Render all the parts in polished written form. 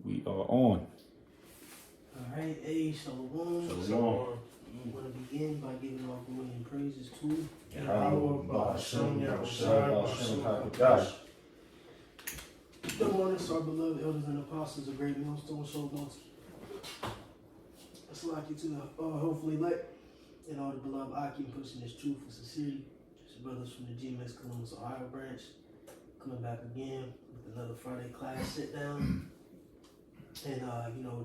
We are on. Alright, hey, Shalom. Shalom. I'm going to begin by giving our glory and praises to Yahweh, Ba'ashem, Yahushua, Ba'ashem, HaKadosh. Good morning, to our beloved elders and apostles of Great Millstone Showboats. It's like you to hopefully like and all the beloved Aki pushing this truth with sincerity. It's your brothers from the GMS Columbus, Ohio branch. Coming back again with another Friday class sit down. And,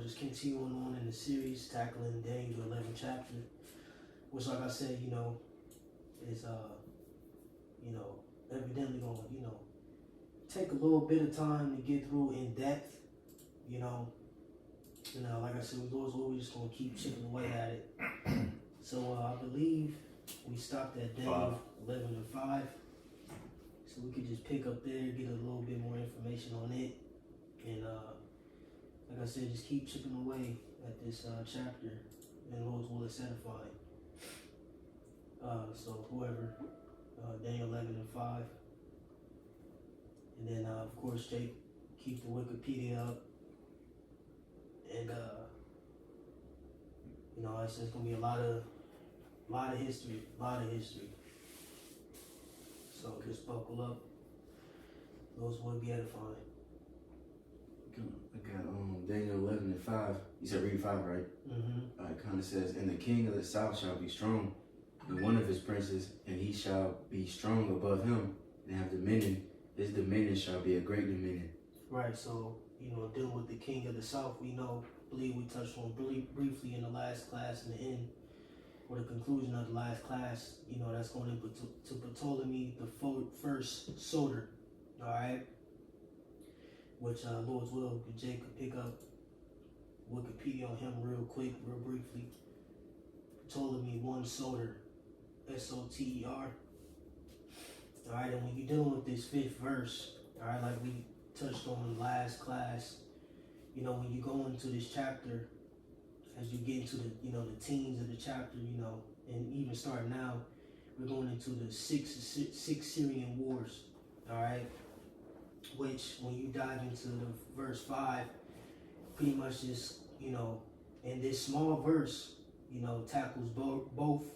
just continuing on in the series, tackling Daniel 11th chapter, which, like I said, is, evidently going to, take a little bit of time to get through in depth, like I said, we're just going to keep chipping away at it. So, I believe we stopped at Daniel 11 and 5. So we could just pick up there, get a little bit more information on it, and, like I said, just keep chipping away at this chapter, and Lord's will is edifying. So whoever, Daniel 11 and 5. And then, of course, Jake, keep the Wikipedia up. And, it's just going to be a lot of history. So just buckle up. Lord's will be edifying. I got Daniel 11 and 5. You said read 5, right? Mm-hmm. It kind of says, and the king of the south shall be strong, and one of his princes, and he shall be strong above him, and have dominion. His dominion shall be a great dominion. Right, so, dealing with the king of the south, believe we touched on briefly in the last class, in the end, or the conclusion of the last class, that's going to Ptolemy the first Soter, all right? Which Lord's will, Jake could pick up Wikipedia on him real briefly. Ptolemy I Soter, S-O-T-E-R. Alright, and when you're dealing with this fifth verse, alright, like we touched on in the last class, when you go into this chapter, as you get into the, the teens of the chapter, and even starting now, we're going into the six Syrian wars, alright? Which, when you dive into the verse 5, pretty much just, in this small verse, tackles both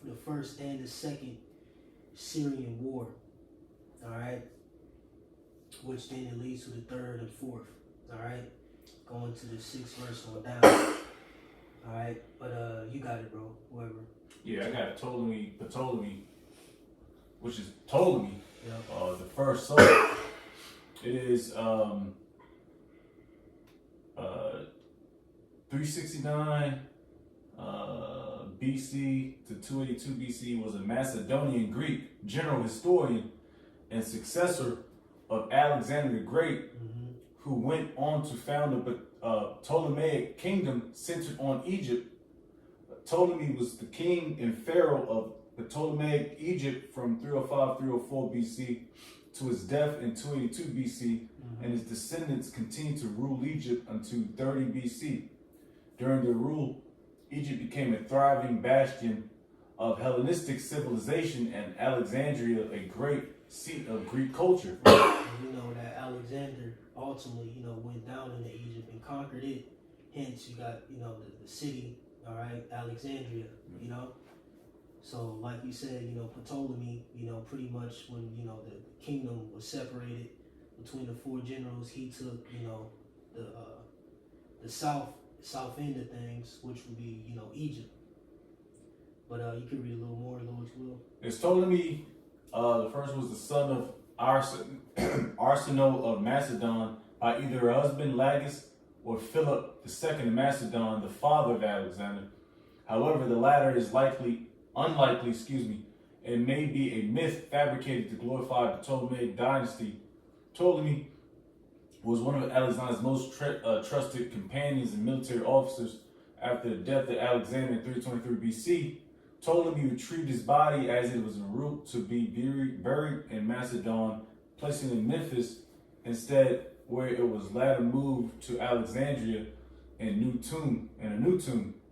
the first and the second Syrian war, all right? Which then it leads to the third and fourth, all right? Going to the sixth verse on down, all right? But you got it, bro, whoever. Yeah, I got Ptolemy, which is Ptolemy, Yep. the first son. It is 369 BC to 282 BC, was a Macedonian Greek general historian and successor of Alexander the Great, who went on to found the Ptolemaic kingdom centered on Egypt. Ptolemy was the king and pharaoh of the Ptolemaic Egypt from 305-304 BC to his death in 282 BC, and his descendants continued to rule Egypt until 30 BC. During their rule, Egypt became a thriving bastion of Hellenistic civilization, and Alexandria a great seat of Greek culture. And that Alexander ultimately, went down into Egypt and conquered it. Hence, you got, the city, all right, Alexandria, So, like you said, Ptolemy, pretty much when, the kingdom was separated between the four generals, he took, the south end of things, which would be, Egypt. But you can read a little more, Lord's will. It's Ptolemy, the first was the son of Arsinoe of Macedon by either her husband Lagus or Philip II of Macedon, the father of Alexander. However, the latter is unlikely, and may be a myth fabricated to glorify the Ptolemaic dynasty. Ptolemy was one of Alexander's most trusted companions and military officers. After the death of Alexander in 323 BC, Ptolemy retrieved his body as it was en route to be buried in Macedon, placing it in Memphis instead, where it was later moved to Alexandria in a new tomb.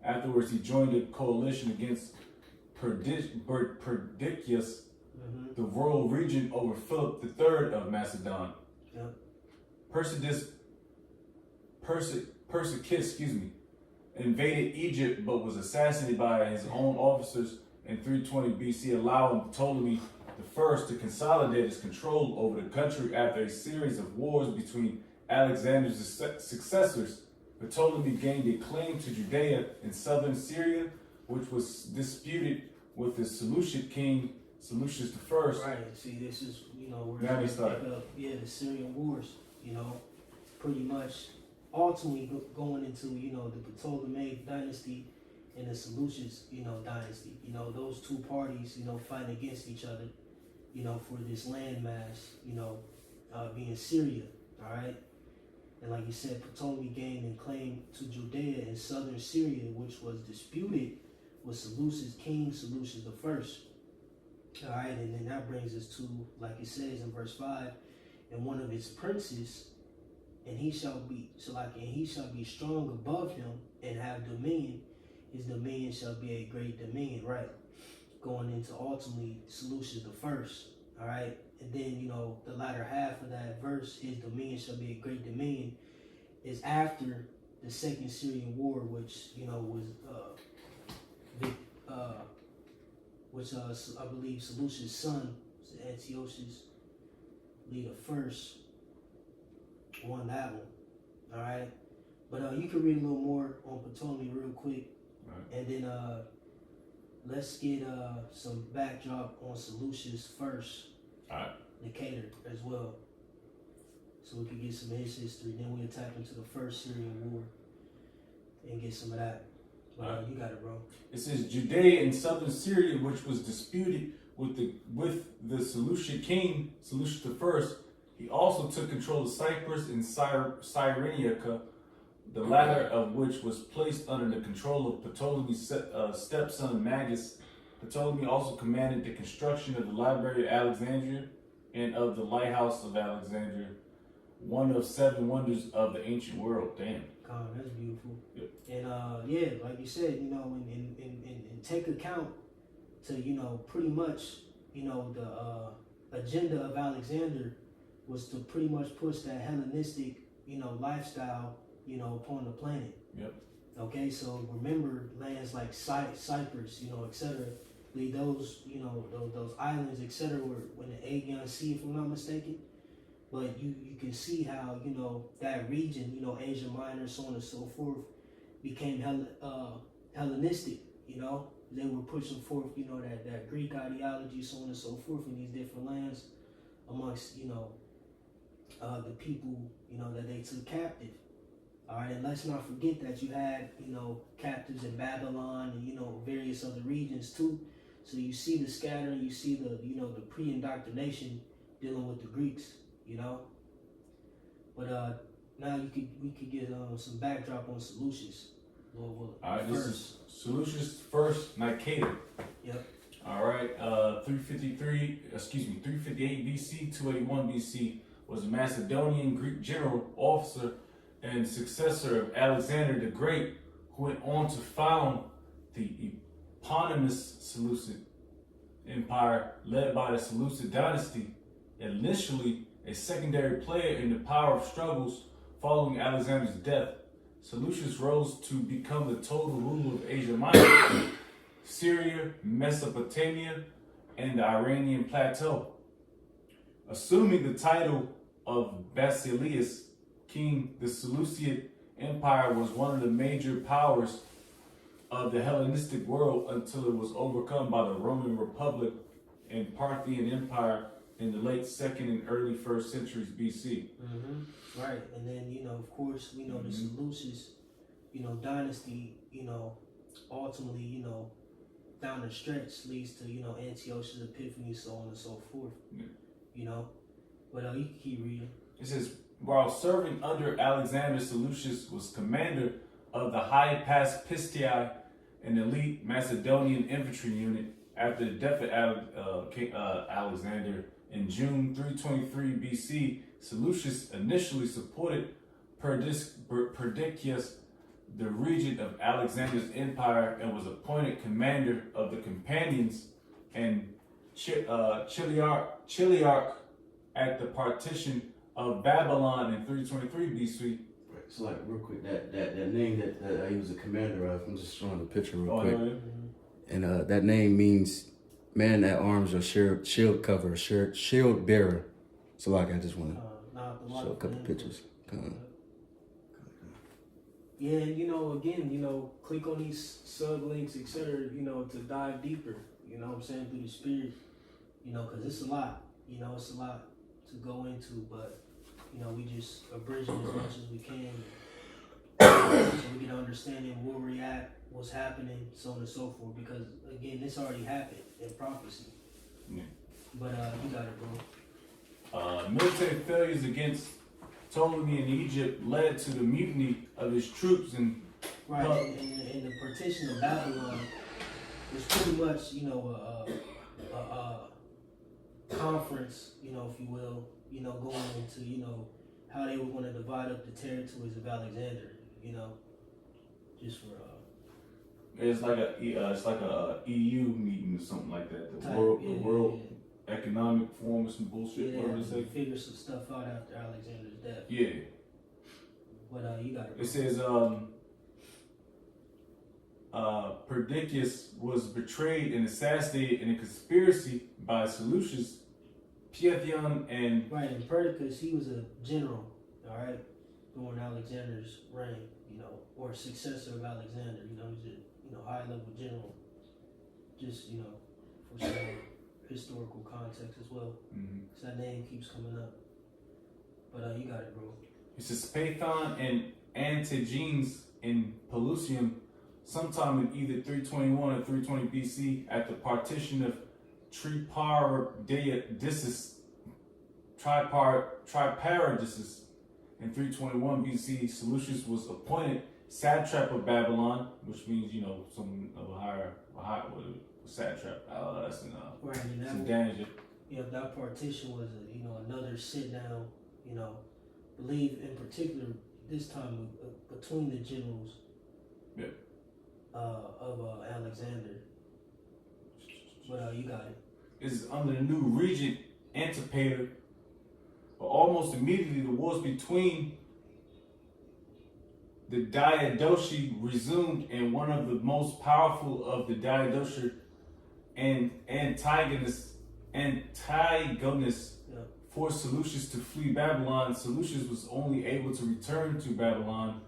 Afterwards, he joined a coalition against Perdiccas, the royal regent over Philip III of Macedon. Yep. Perdiccas Perseus, invaded Egypt but was assassinated by his own officers in 320 BC, allowing Ptolemy I to consolidate his control over the country after a series of wars between Alexander's successors. Ptolemy gained a claim to Judea in southern Syria, which was disputed with the Seleucid king Seleucus I. Right. See, this is where Now we it's start. pick up. Yeah, the Syrian wars. Pretty much ultimately going into the Ptolemaic dynasty and the Seleucus dynasty. Those two parties fighting against each other. For this landmass. Being Syria. All right. And like you said, Ptolemy gained and claim to Judea in southern Syria, which was disputed with King Seleucus I. All right, and then that brings us to, like it says in verse 5, and one of his princes, and he shall be strong above him and have dominion. His dominion shall be a great dominion, right? Going into ultimately Seleucus I. All right. And then, the latter half of that verse, his dominion shall be a great dominion, is after the Second Syrian War, which, was, I believe Seleucus' son, Antiochus the first, won that one. All right. But you can read a little more on Ptolemy real quick. Right. And then let's get some backdrop on Seleucus first. Alright. Decatur as well, so we could get some of his history. Then we'll tap into the First Syrian War and get some of that. But you got it, bro. It says Judea and southern Syria, which was disputed with the Seleucid king, Seleucus I. He also took control of Cyprus and Cyrenaica, the latter of which was placed under the control of Ptolemy's stepson Magus. Ptolemy also commanded the construction of the Library of Alexandria and of the Lighthouse of Alexandria, one of 7 wonders of the ancient world. Damn. God, that's beautiful. Yep. And like you said, and take account to pretty much the agenda of Alexander was to pretty much push that Hellenistic lifestyle upon the planet. Yep. Okay, so remember lands like Cyprus, etc. Those those islands, etc. were in the Aegean Sea, if I'm not mistaken. But you can see how that region, Asia Minor, so on and so forth, became Hellenistic. They were pushing forth that Greek ideology, so on and so forth, in these different lands amongst the people that they took captive. All right, and let's not forget that you had captives in Babylon and various other regions too. So you see the scattering, you see the the pre-indoctrination dealing with the Greeks, But now we could get some backdrop on Seleucus. All right, this is Seleucus I Nicator. Yep. All right, 358 BC, 281 BC was a Macedonian Greek general, officer, and successor of Alexander the Great, who went on to found the eponymous Seleucid Empire led by the Seleucid dynasty, initially a secondary player in the power of struggles following Alexander's death. Seleucus rose to become the total ruler of Asia Minor, Syria, Mesopotamia, and the Iranian plateau. Assuming the title of Basileus, king, the Seleucid Empire was one of the major powers of the Hellenistic world until it was overcome by the Roman Republic and Parthian Empire in the late 2nd and early 1st centuries BC. Mm-hmm. Right, and then of course we know the Seleucus, dynasty, ultimately, down the stretch leads to Antiochus Epiphanes, so on and so forth. Yeah. But you can keep reading. It says, while serving under Alexander, Seleucus was commander of the High Pass Pistii, an elite Macedonian infantry unit. After the death of King Alexander in June 323 BC, Seleucus initially supported Perdiccas, the regent of Alexander's empire, and was appointed commander of the Companions and Chiliarch at the partition of Babylon in 323 BC. So like real quick, that name that he was a commander of. I'm just showing the picture real quick. yeah. And that name means man at arms or shield cover, shield bearer. So like I just want to show a couple pictures. Yeah, and again, click on these sub links, etc. To dive deeper. You know what I'm saying, through the spirit. Because it's a lot. It's a lot to go into, but we just abridging as much as we can, so we get an understanding where we're at, what's happening, so on and so forth. Because again, this already happened in prophecy. Yeah. But you got it, bro. Military failures against Ptolemy in Egypt led to the mutiny of his troops and Right, and the partition of Babylon was pretty much, a conference, if you will, going into, how they were going to divide up the territories of Alexander, just for it's like a EU meeting or something like that. The World Economic Forum or some bullshit. Whatever they say. Figure some stuff out after Alexander's death. Yeah. But you got it. It says Perdiccas was betrayed and assassinated in a conspiracy by Seleucus, Piethion, and Right, and Perdiccas, he was a general, all right, during Alexander's reign, or successor of Alexander. He's a high-level general. Just for some historical context as well, because that name keeps coming up. But you got it, bro. it says Pathon and Antigenes in Pelusium, sometime in either 321 or 320 BC, at the partition of Triparadisus in 321 BC, Seleucus was appointed satrap of Babylon, which means some of a higher satrap. That's Right, and some that danger. that partition was another sit down. Believe in particular this time between the generals. Yeah. Of Alexander. But you got it. Is under the new regent Antipater, but almost immediately the wars between the Diadochi resumed, and one of the most powerful of the Diadochi and antagonists forced Seleucus to flee Babylon. Seleucus was only able to return to Babylon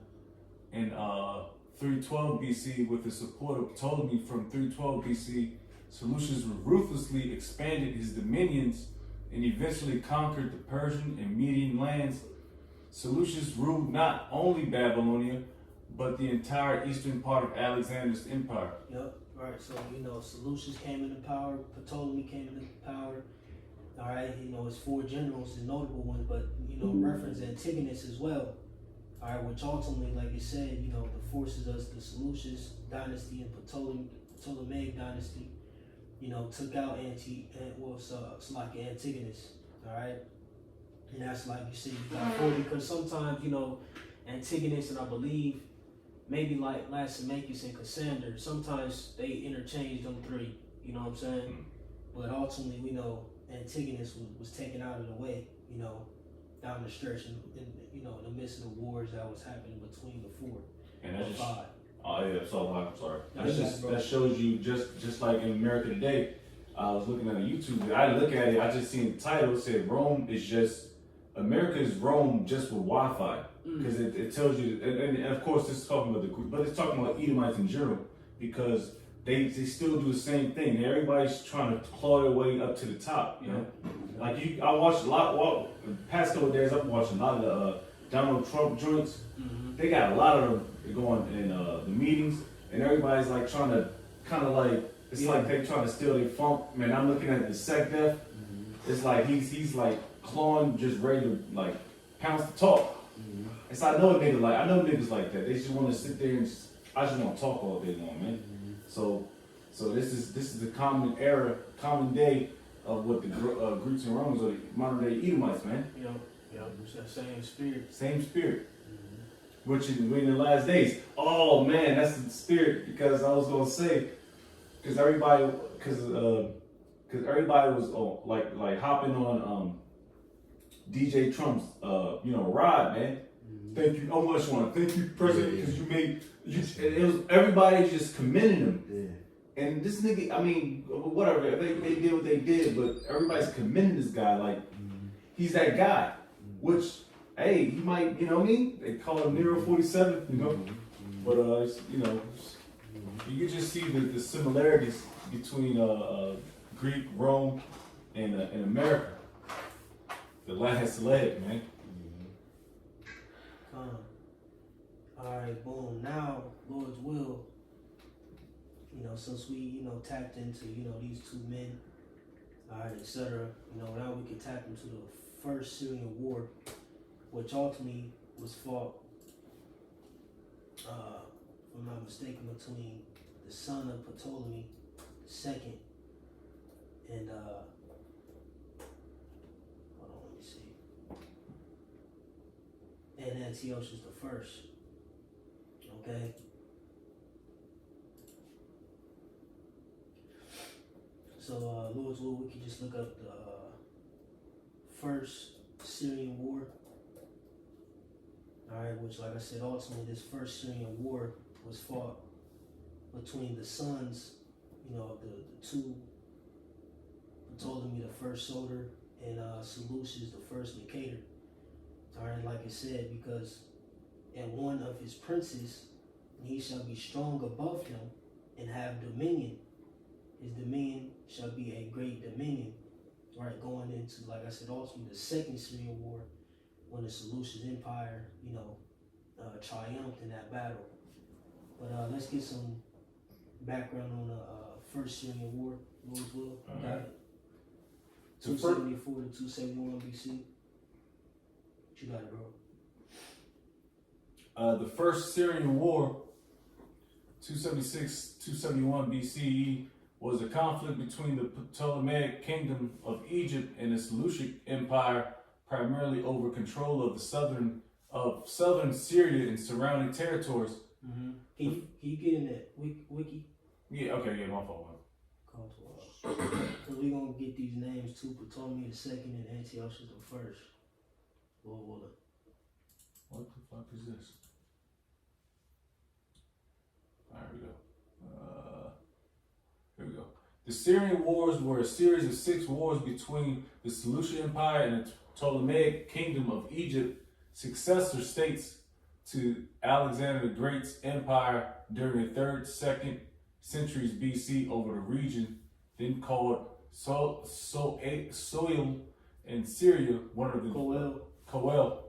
in 312 BC with the support of Ptolemy. From 312 BC, Seleucus ruthlessly expanded his dominions and eventually conquered the Persian and Median lands. Seleucus ruled not only Babylonia, but the entire eastern part of Alexander's empire. Yep, right. So, Seleucus came into power, Ptolemy came into power. All right, it's 4 generals, the notable ones, but, reference Antigonus as well. All right, which ultimately, like you said, forces us the Seleucus dynasty and Ptolemaic dynasty, took out Antigonus, all right? And that's like you said, you got 40, because sometimes, Antigonus and I believe maybe like Lysimachus and Cassander, sometimes they interchange them 3, you know what I'm saying? But ultimately, we know Antigonus was taken out of the way, down the stretch in the midst of the wars that was happening between the 4 and that's and just, 5. Oh yeah, so I'm sorry. No, That shows you just like in America Today. I was looking at a YouTube video. I look at it, I just seen the title. It said Rome is just America is Rome just with Wi-Fi, because it tells you. And of course, this is talking about but it's talking about Edomites in general, because they still do the same thing. Everybody's trying to claw their way up to the top. Like I watched a lot. Well, the past couple of days, I've watched a lot of the Donald Trump joints. They got a lot of them going in the meetings, and everybody's like trying to kind of like like they trying to steal their funk. Man, I'm looking at the SecDef. It's like he's like clawing, just ready to like pounce the talk. And so I know niggas like that. They just want to sit there and I just want to talk all day long, man. So this is the common day of what the Greeks and Romans are, the modern day Edomites, man. It's that same spirit. Same spirit. Which in the last days. Oh man, that's the spirit, because I was gonna say, because everybody was like hopping on DJ Trump's ride, man. thank you. Oh, much one. Thank you, President, because you made. It was everybody just commending him. Yeah. And this nigga, I mean, whatever. They did what they did, but everybody's commending this guy. Like, he's that guy. Which, hey, he might, you know what I mean? They call him Nero 47, you know? But, you know, you can just see the similarities between Greek, Rome, and America. The last leg, man. Alright, boom. Now, Lord's will, you know, since we, you know, tapped into, you know, these two men, alright, etc., you know, now we can tap into the first Syrian war, which ultimately was fought, if I'm not mistaken, between the son of Ptolemy II and, hold on, let me see, and Antiochus the First. Okay. So, Lord's will, we can just look up the first Syrian war. Alright, which, like I said, ultimately this first Syrian war was fought between the sons, you know, of the two, Ptolemy the first Soter and Seleucus the first Nicator. Alright, like I said, because and one of his princes, he shall be strong above him and have dominion. His dominion shall be a great dominion. Right, going into, like I said, ultimately the second Syrian war, when the Seleucid Empire, you know, triumphed in that battle. But let's get some background on the first Syrian war. Lord's will. Got it. 274 to 271 BC. What you got it, bro? The first Syrian War, 276, 271 BCE, was a conflict between the Ptolemaic Kingdom of Egypt and the Seleucid Empire, primarily over control of the southern Syria and surrounding territories. Mm-hmm. Can you get in that wiki? Yeah, okay, yeah, my fault. Because we're going to get these names too, Ptolemy II and Antiochus I. Lord, what the fuck is this? There we go. Here we go. The Syrian Wars were a series of 6 wars between the Seleucid Empire and the Ptolemaic Kingdom of Egypt, successor states to Alexander the Great's empire during the 3rd, 2nd centuries BC over the region, then called Soil in Syria, one of the Koel,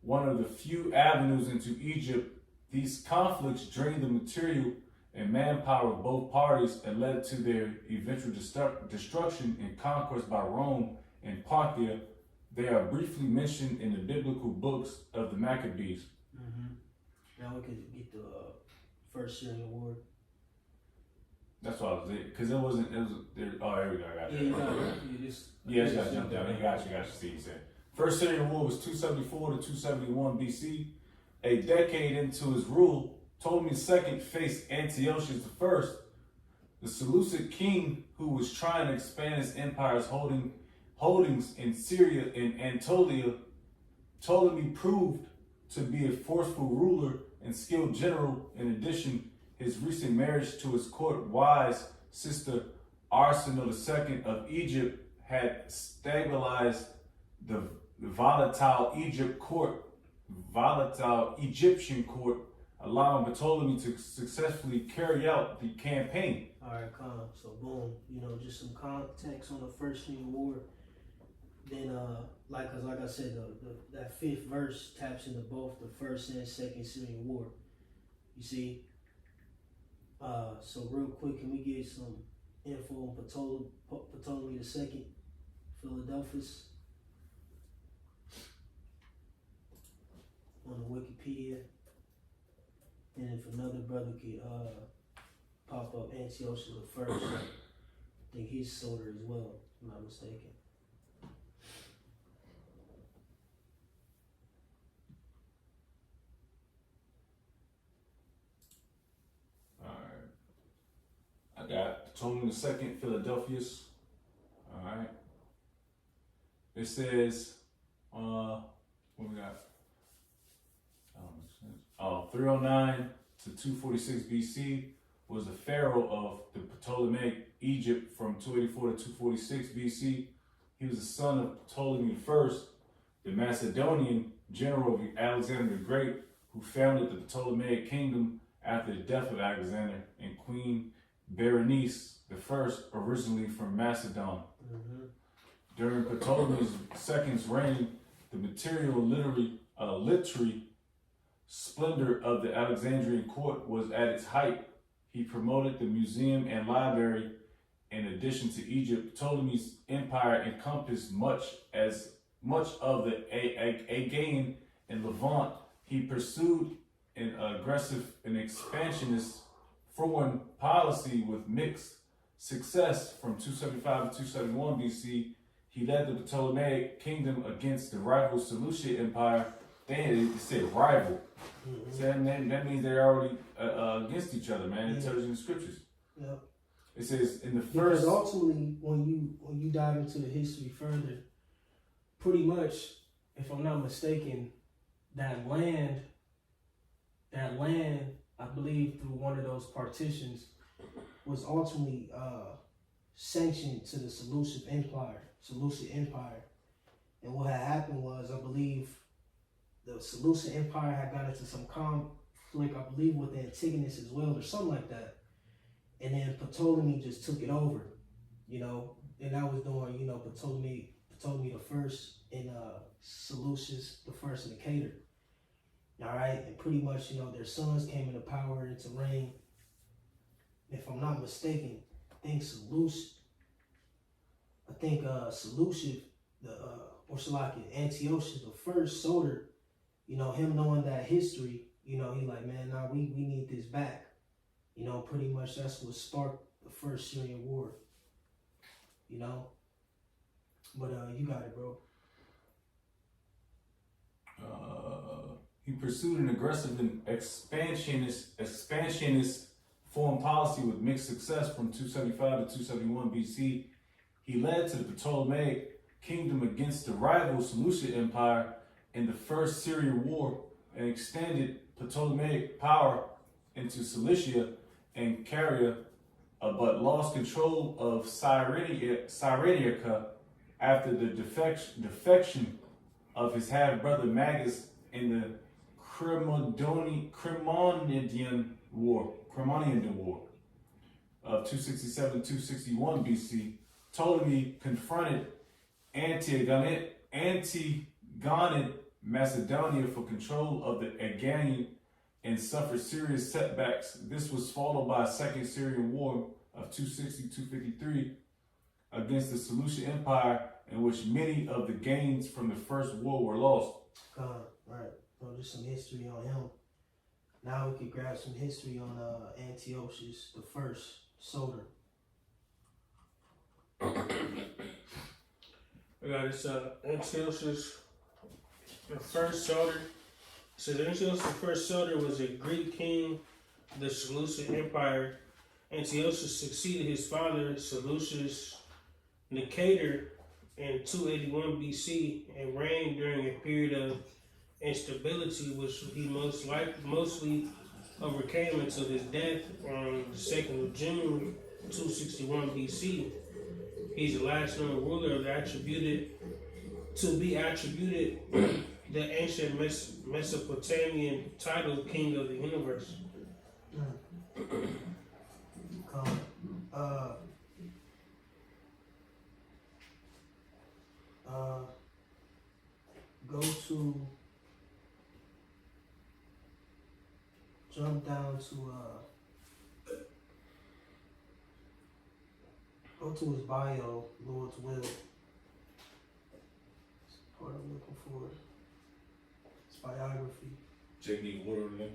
one of the few avenues into Egypt. These conflicts drained the material and manpower of both parties and led to their eventual destruction and conquest by Rome and Parthia. They are briefly mentioned in the biblical books of the Maccabees. Mm-hmm. Now we can get the first Syrian war. That's what I was it, because it was there. Oh, here we go. I got it. Yeah, I got to jump down. You got you see, he said. First Syrian War was 274 to 271 BC. A decade into his rule, Ptolemy II faced Antiochus I, the Seleucid king who was trying to expand his empire's holdings in Syria and Anatolia. Ptolemy proved to be a forceful ruler and skilled general. In addition, his recent marriage to his court wise sister Arsinoe II of Egypt had stabilized the volatile Egyptian court, allowing Ptolemy to successfully carry out the campaign. Alright, calm. So boom, you know, just some context on the first Syrian war. Then like I said, that 5th verse taps into both the first and second Syrian war. You see? So real quick, can we get some info on Ptolemy II, Philadelphus, on the Wikipedia? And if another brother could pop up Antiochus I, I think he's Soter as well, if I'm not mistaken. I got Ptolemy II, Philadelphus. All right. It says, what we got? 309 to 246 BC, was the pharaoh of the Ptolemaic Egypt from 284 to 246 BC. He was the son of Ptolemy I, the Macedonian general of Alexander the Great, who founded the Ptolemaic kingdom after the death of Alexander, and Queen Berenice I, originally from Macedon. During Ptolemy II's reign, the material literary splendor of the Alexandrian court was at its height. He promoted the museum and library. In addition to Egypt, Ptolemy's empire encompassed much of the Aegean and Levant. He pursued an aggressive and expansionist foreign policy with mixed success. From 275 to 271 BC, he led the Ptolemaic kingdom against the rival Seleucid Empire. It said rival. So that means they're already against each other, man. It tells you in the scriptures. Yep. It says in the first. Because ultimately, when you dive into the history further, pretty much, if I'm not mistaken, that land, I believe through one of those partitions, was ultimately sanctioned to the Seleucid Empire. And what had happened was, I believe, the Seleucid Empire had got into some conflict, I believe, with Antigonus as well, or something like that. And then Ptolemy just took it over, and that was during, Ptolemy the first and Seleucus the first and Nicator. All right, and pretty much, their sons came into power and into reign. If I'm not mistaken, I think Seleucus, Antiochus the first, Soter, him knowing that history, he like, man, nah, we need this back. Pretty much that's what sparked the first Syrian war. But you got it, bro. He pursued an aggressive and expansionist foreign policy with mixed success. From 275 to 271 BC. He led to the Ptolemaic kingdom against the rival Seleucid Empire in the First Syrian War, and extended Ptolemaic power into Cilicia and Caria, but lost control of Cyrenaica after the defection of his half-brother Magus in the Cremonian War of 267-261 BC. Ptolemy confronted Antigonid Macedonia for control of the Aegean and suffered serious setbacks. This was followed by a second Syrian War of 260-253 against the Seleucid Empire, in which many of the gains from the first war were lost. Right. So just some history on him. Now we could grab some history on Antiochus the first, Soter. We got this Antiochus the first, Soter. It says Antiochus the first, Soter was a Greek king of the Seleucid Empire. Antiochus succeeded his father Seleucus Nicator in 281 BC and reigned during a period of instability, which he mostly overcame until his death on the 2nd of June 261 BC. He's the last known ruler of the attributed the ancient Mesopotamian title King of the Universe. Jump down to go to his bio, Lord's will. That's what I'm looking for. His biography. J.D. Waterman.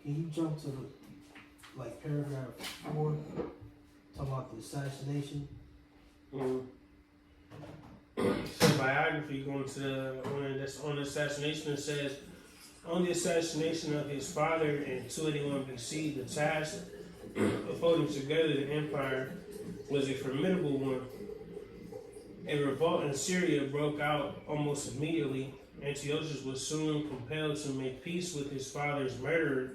Can you jump to paragraph 4, talking about the assassination? So biography, going to the one that's on the assassination, it says, on the assassination of his father in 281 BC, the task of holding together the empire was a formidable one. A revolt in Syria broke out almost immediately. Antiochus was soon compelled to make peace with his father's murderer.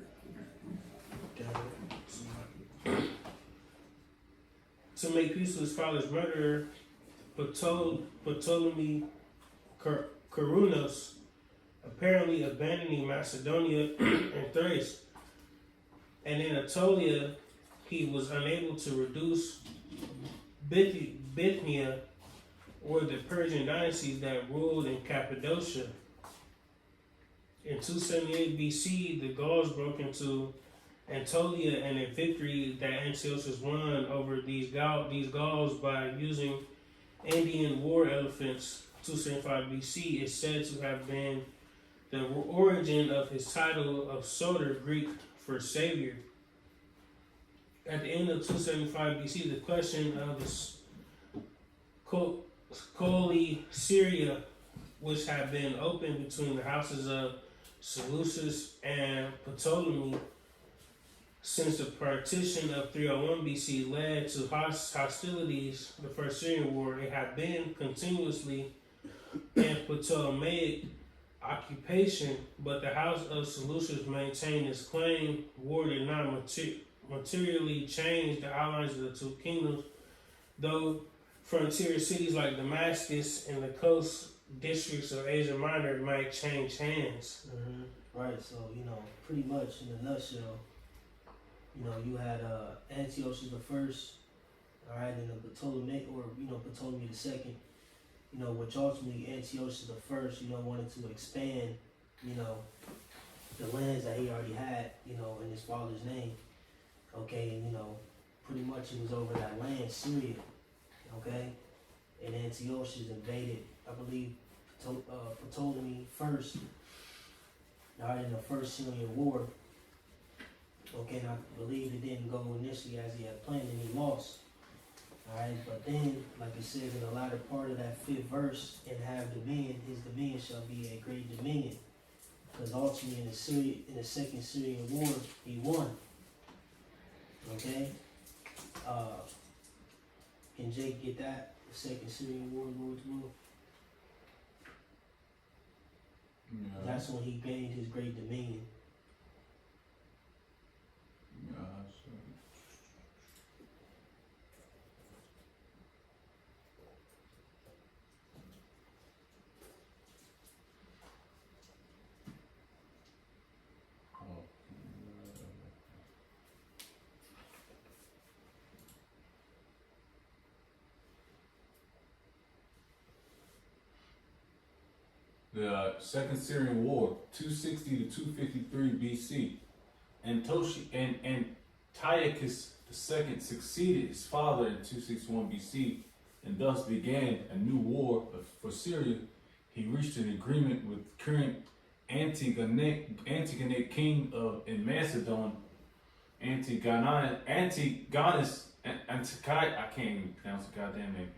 To make peace with his father's murderer, Ptolemy Carunas, apparently abandoning Macedonia and Thrace. And in Anatolia, he was unable to reduce Bithynia, or the Persian dynasties that ruled in Cappadocia. In 278 BC, the Gauls broke into Anatolia, and a victory that Antiochus won over these Gauls by using Indian war elephants, 275 BC, is said to have been the origin of his title of Soter, Greek for savior. At the end of 275 BC, the question of the Colli Syria, which had been open between the houses of Seleucus and Ptolemy since the partition of 301 BC, led to hostilities, the First Syrian War. It had been continuously in Ptolemaic occupation, but the house of Seleucus maintained its claim. War did not materially change the outlines of the two kingdoms, though frontier cities like Damascus and the coast districts of Asia Minor might change hands. Right, so, pretty much in a nutshell, you had Antiochus the first, all right, and the Ptolemy, or, Ptolemy the second, which ultimately Antiochus the first, wanted to expand, the lands that he already had, in his father's name. Okay, and pretty much it was over that land, Syria. Okay, and Antiochus invaded, I believe, Ptolemy first. Alright, in the First Syrian War. Okay, and I believe it didn't go initially as he had planned, and he lost. Alright, but then, like it says in the latter part of that 5th verse, and have dominion, his dominion shall be a great dominion. Because ultimately in the Second Syrian War, he won. Okay? Can Jake get that? The Second Syrian War, Lord's will? Yeah. That's when he gained his great dominion. Yeah, The Second Syrian War, 260 to 253 BC. Antiochus II succeeded his father in 261 BC and thus began a new war for Syria. He reached an agreement with current Antigonid king in Macedon, Antigonus, I can't even pronounce the goddamn name,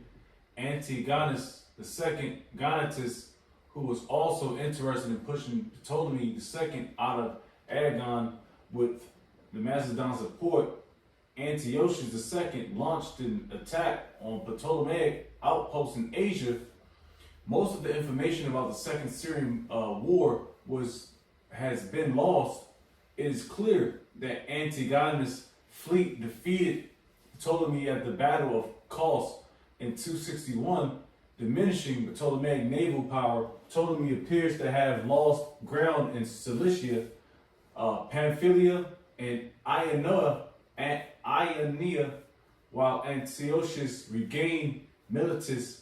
Antigonus II Gonatas, who was also interested in pushing Ptolemy II out of Aegon with the Macedon support. Antiochus II launched an attack on Ptolemaic outposts in Asia. Most of the information about the Second Syrian War has been lost. It is clear that Antigonus' fleet defeated Ptolemy at the Battle of Kos in 261, diminishing Ptolemaic naval power. Ptolemy appears to have lost ground in Cilicia, Pamphylia, and Ionia, while Antiochus regained Miletus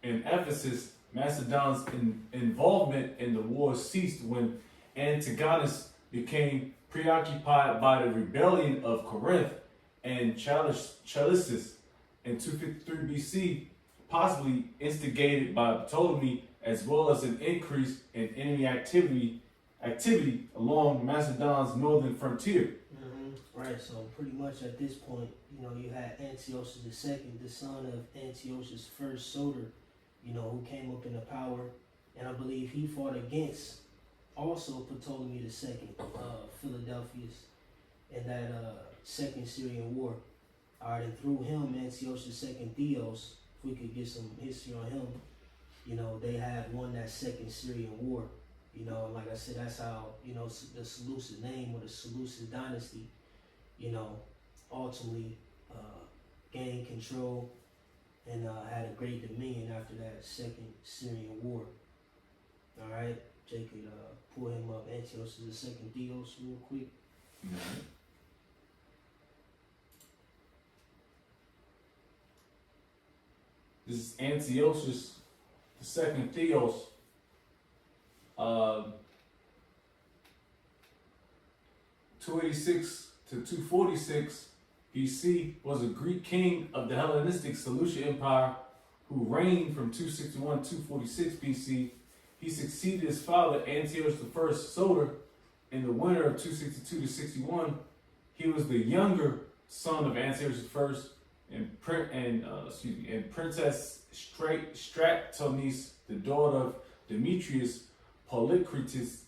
and Ephesus. Macedon's involvement in the war ceased when Antigonus became preoccupied by the rebellion of Corinth and Chalcis in 253 BC, possibly instigated by Ptolemy, as well as an increase in enemy activity along Macedon's northern frontier. Right, so pretty much at this point, you had Antiochus II, the son of Antiochus first Soter, who came up into power, and I believe he fought against also Ptolemy II, Philadelphus, in that Second Syrian War. Alright, and through him, Antiochus II Theos if we could get some history on him, you know, they had won that second Syrian war. You know, and like I said, that's how, you know, the Seleucid name or the Seleucid dynasty, you know, ultimately gained control and had a great dominion after that second Syrian war. All right, Jay could pull him up. Antiochus the second Theos real quick. This is Antiochus the second Theos. 286 to 246 BC was a Greek king of the Hellenistic Seleucid Empire who reigned from 261 to 246 BC. He succeeded his father Antiochus I Soter in the winter of 262 to 61. He was the younger son of Antiochus I and Princess Stratonice, the daughter of Demetrius Polycritus.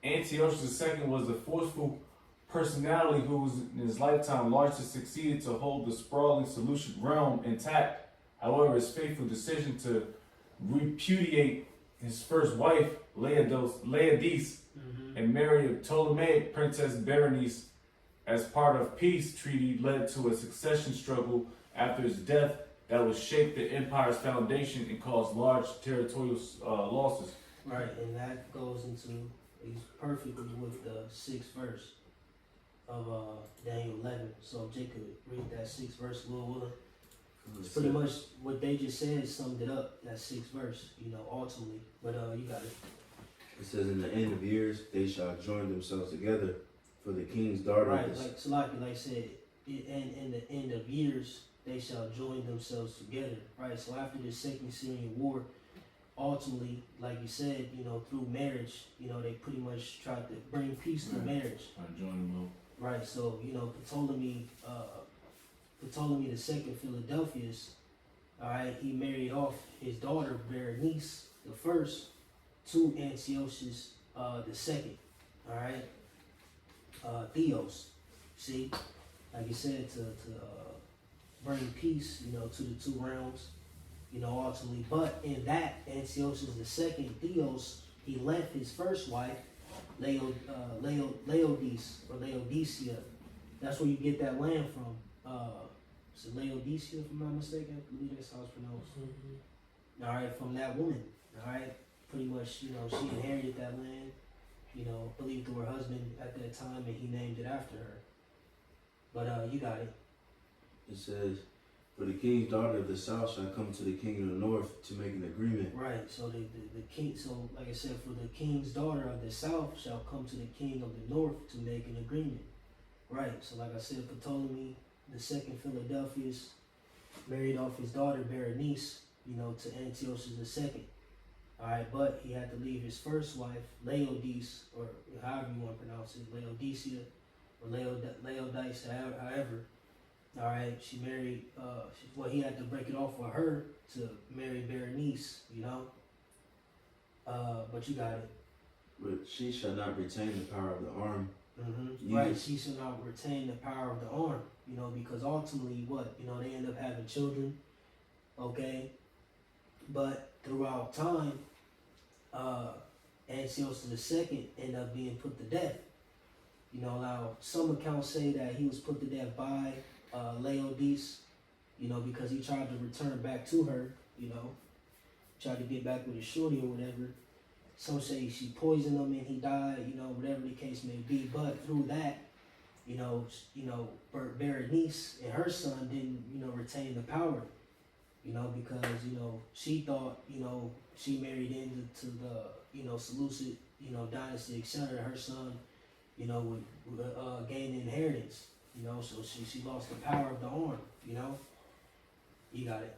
Antiochus II was a forceful personality who was in his lifetime largely succeeded to hold the sprawling Seleucid realm intact. However, his fateful decision to repudiate his first wife, Laodice, and marry a Ptolemaic princess Berenice as part of peace treaty led to a succession struggle after his death that would shake the empire's foundation and cause large territorial losses. Right, and that goes into perfectly with the 6th verse of Daniel 11. So if Jay could read that 6th verse, Lord willing. It's pretty much what they just said summed it up, that 6th verse, you know, ultimately. But you got it. It says, in the end of years, they shall join themselves together for the king's daughter. Right, like Salaki, like said, and in the end of years, they shall join themselves together. Right, so after the second Syrian war, ultimately, like you said, you know, through marriage, you know, they pretty much tried to bring peace to marriage. Right, so, you know, Ptolemy the second Philadelphus, all right, he married off his daughter Berenice the first to Antiochus the second, all right, Theos. See, like you said, to bring peace, you know, to the two realms, you know, ultimately. But in that, Antiochus the second Theos, he left his first wife, Laodice or Laodicea. That's where you get that land from. So Laodicea, if I'm not mistaken, I believe that's how it's pronounced. All right, from that woman. All right, pretty much, you know, she inherited that land, you know, believed through her husband at that time, and he named it after her. But you got it. It says, for the king's daughter of the south shall come to the king of the north to make an agreement. Right, so the king, so like I said, for the king's daughter of the south shall come to the king of the north to make an agreement. Right, so like I said, Ptolemy the second Philadelphus married off his daughter Berenice, you know, to Antiochus the second. All right, but he had to leave his first wife, Laodice, or however you want to pronounce it, Laodicea, or Laodice, however. All right, she married, he had to break it off with her to marry Berenice, you know. But you got it. But she shall not retain the power of the arm. Right, she shall not retain the power of the arm, you know, because ultimately what, you know, they end up having children, okay? But throughout time, Antiochus II ended up being put to death. You know, now some accounts say that he was put to death by Laodice, you know, because he tried to return back to her, you know, tried to get back with his shorty or whatever. Some say she poisoned him and he died, you know, whatever the case may be. But through that, you know, Berenice and her son didn't, you know, retain the power, you know, because, you know, she thought, you know, she married into the, you know, Seleucid, you know, dynasty, etc. Her son, you know, would gain the inheritance, you know, so she lost the power of the arm, you know. You got it.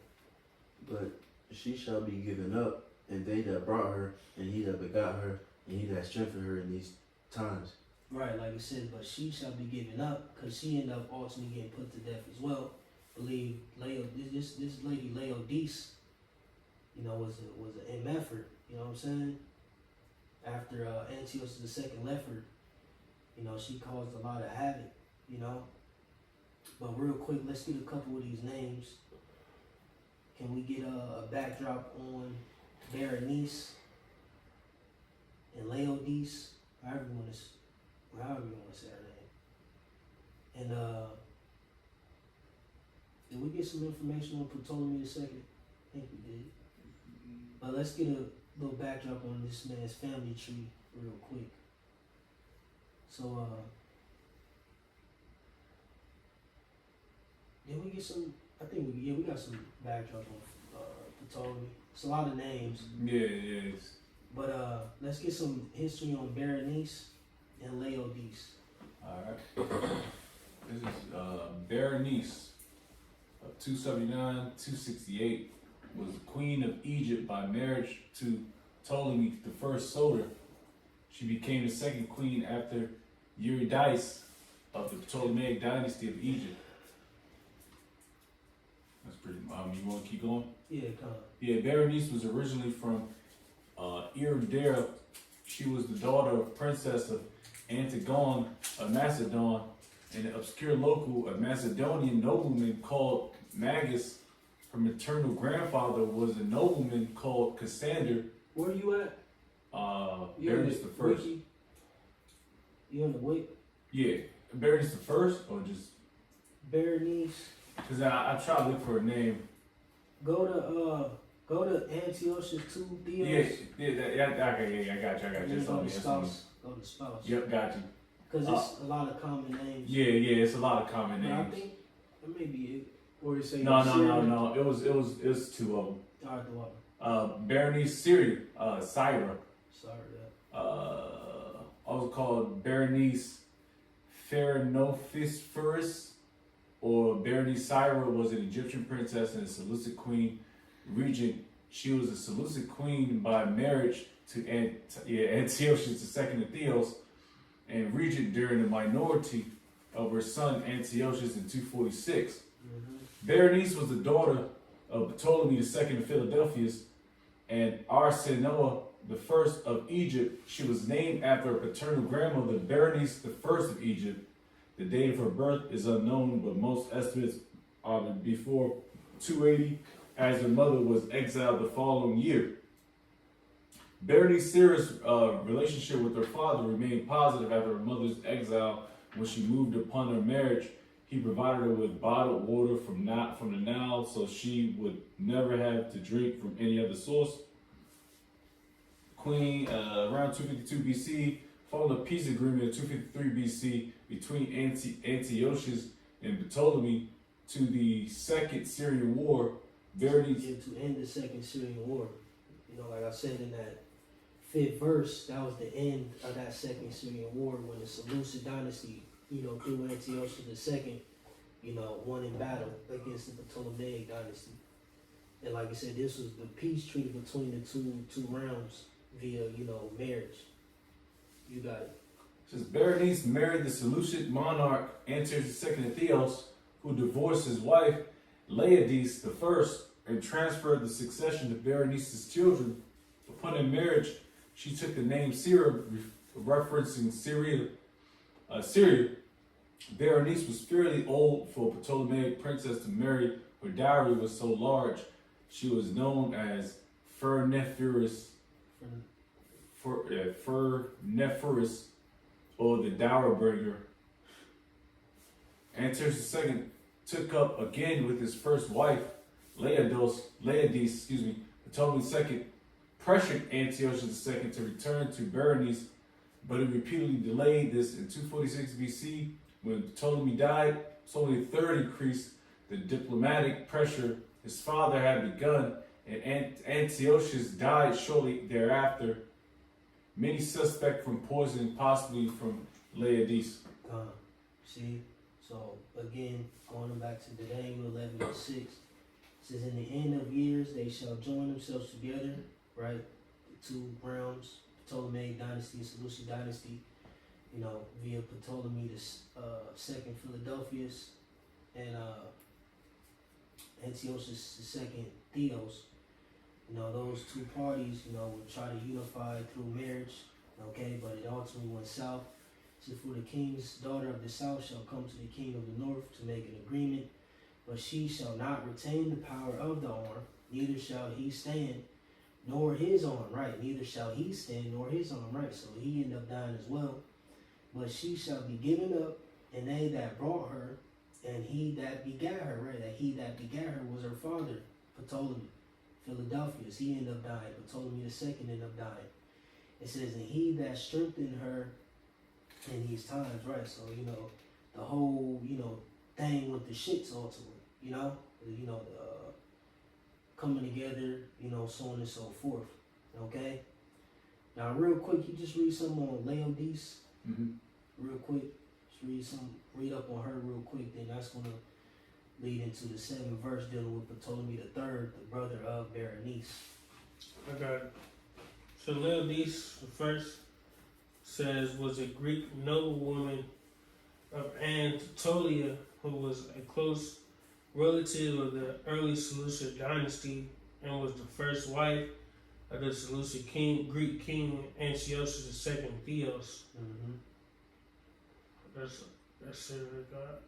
But she shall be given up, and they that brought her, and he that begot her, and he that strengthened her in these times. Right, like you said, but she shall be given up, because she ended up ultimately getting put to death as well. Believe this lady Laodice, you know, was an effort, you know what I'm saying? After Antiochus II left her, you know, she caused a lot of havoc, you know. But real quick, let's get a couple of these names. can we get a backdrop on Berenice and Laodice, however you want to say her name. And did we get some information on Ptolemy II? I think we did. But let's get a little backdrop on this man's family tree real quick. So, did we get some? I think we got some backdrop on Ptolemy. It's a lot of names. Yeah. But let's get some history on Berenice and Laodice. Alright. This is Berenice of 279-268 was the queen of Egypt by marriage to Ptolemy I Soter. She became the second queen after Eurydice of the Ptolemaic dynasty of Egypt. That's pretty. You want to keep going? Yeah, come on. Yeah, Berenice was originally from Eridera. She was the daughter of Princess of Antigone of Macedon, and an obscure local, a Macedonian nobleman called Magus. Her maternal grandfather was a nobleman called Cassander. Where are you at? Berenice the First. Wiki? You on the wiki? Yeah, Berenice the First, or just Berenice. because I try to look for a name. Go to Antiochus II Theos. Okay, I got you. And then It's go on to me. spouse. Go to spouse. Yep, got you. Because it's a lot of common names. Yeah, it's a lot of common But I names. think that may be it. Or you say No. Syria. It was two of them. All right, the water. Berenice Syria, Syra. Sorry that. Also called Berenice Pharenophisferus, or Berenice Syra was an Egyptian princess and a Seleucid queen regent. She was a Seleucid queen by marriage to Antiochus II of Theos, and regent during the minority of her son Antiochus in 246. Berenice was the daughter of Ptolemy II of Philadelphus and Arsinoe I of Egypt. She was named after her paternal grandmother, Berenice I of Egypt. The date of her birth is unknown, but most estimates are before 280, as her mother was exiled the following year. Berenice Syra's relationship with her father remained positive after her mother's exile. When she moved upon her marriage, he provided her with bottled water from the Nile, so she would never have to drink from any other source. Queen, around 252 BC, following a peace agreement in 253 BC between Antiochus and Ptolemy to the Second Syrian War. Berenice. Yeah, to end the Second Syrian War. You know, like I said in that 5th verse, that was the end of that Second Syrian War when the Seleucid dynasty, through Antiochus II, won in battle against the Ptolemaic dynasty. And like I said, this was the peace treaty between the two realms via, marriage. You got it. Says Berenice married the Seleucid monarch Antiochus II of Theos, who divorced his wife Laodice I and transferred the succession to Berenice's children. Upon her marriage, she took the name Syra, referencing Syria. Berenice was fairly old for a Ptolemaic princess to marry. Her dowry was so large, she was known as Pharenophyros, or the dower bringer. Antiochus II took up again with his first wife, Laodice, Ptolemy II pressured Antiochus II to return to Berenice, but he repeatedly delayed this. In 246 BC, when Ptolemy died, Ptolemy III increased the diplomatic pressure his father had begun, and Antiochus died shortly thereafter. Many suspect from poisoning, possibly from Laodice. See? So, again, going back to Daniel 11:6, it says, in the end of years they shall join themselves together, right? The two realms, Ptolemaic dynasty, Seleucid dynasty, via Ptolemy II Philadelphus and Antiochus II Theos. Those two parties, would try to unify through marriage, okay, but it ultimately went south. So for the king's daughter of the south shall come to the king of the north to make an agreement But she shall not retain the power of the arm, neither shall he stand, nor his arm, right? Neither shall he stand, nor his arm, right? So he ended up dying as well. But she shall be given up, and they that brought her, and he that begat her, right? That he that begat her was her father, Ptolemy, Philadelphus. He ended up dying. Ptolemy the second ended up dying. It says, and he that strengthened her in these times, right? So, the whole, thing with the shits ultimately, the coming together, so on and so forth. Okay? Now, real quick, you just read something on Laodice, real quick. Just read up on her real quick, then that's going to lead into the 7th verse dealing with Ptolemy the third, the brother of Berenice. I got it. So Laodice, the first, says, was a Greek noblewoman of Anatolia, who was a close relative of the early Seleucid dynasty and was the first wife of the Seleucid Greek king Antiochus II Theos. Mm-hmm. That's it I got.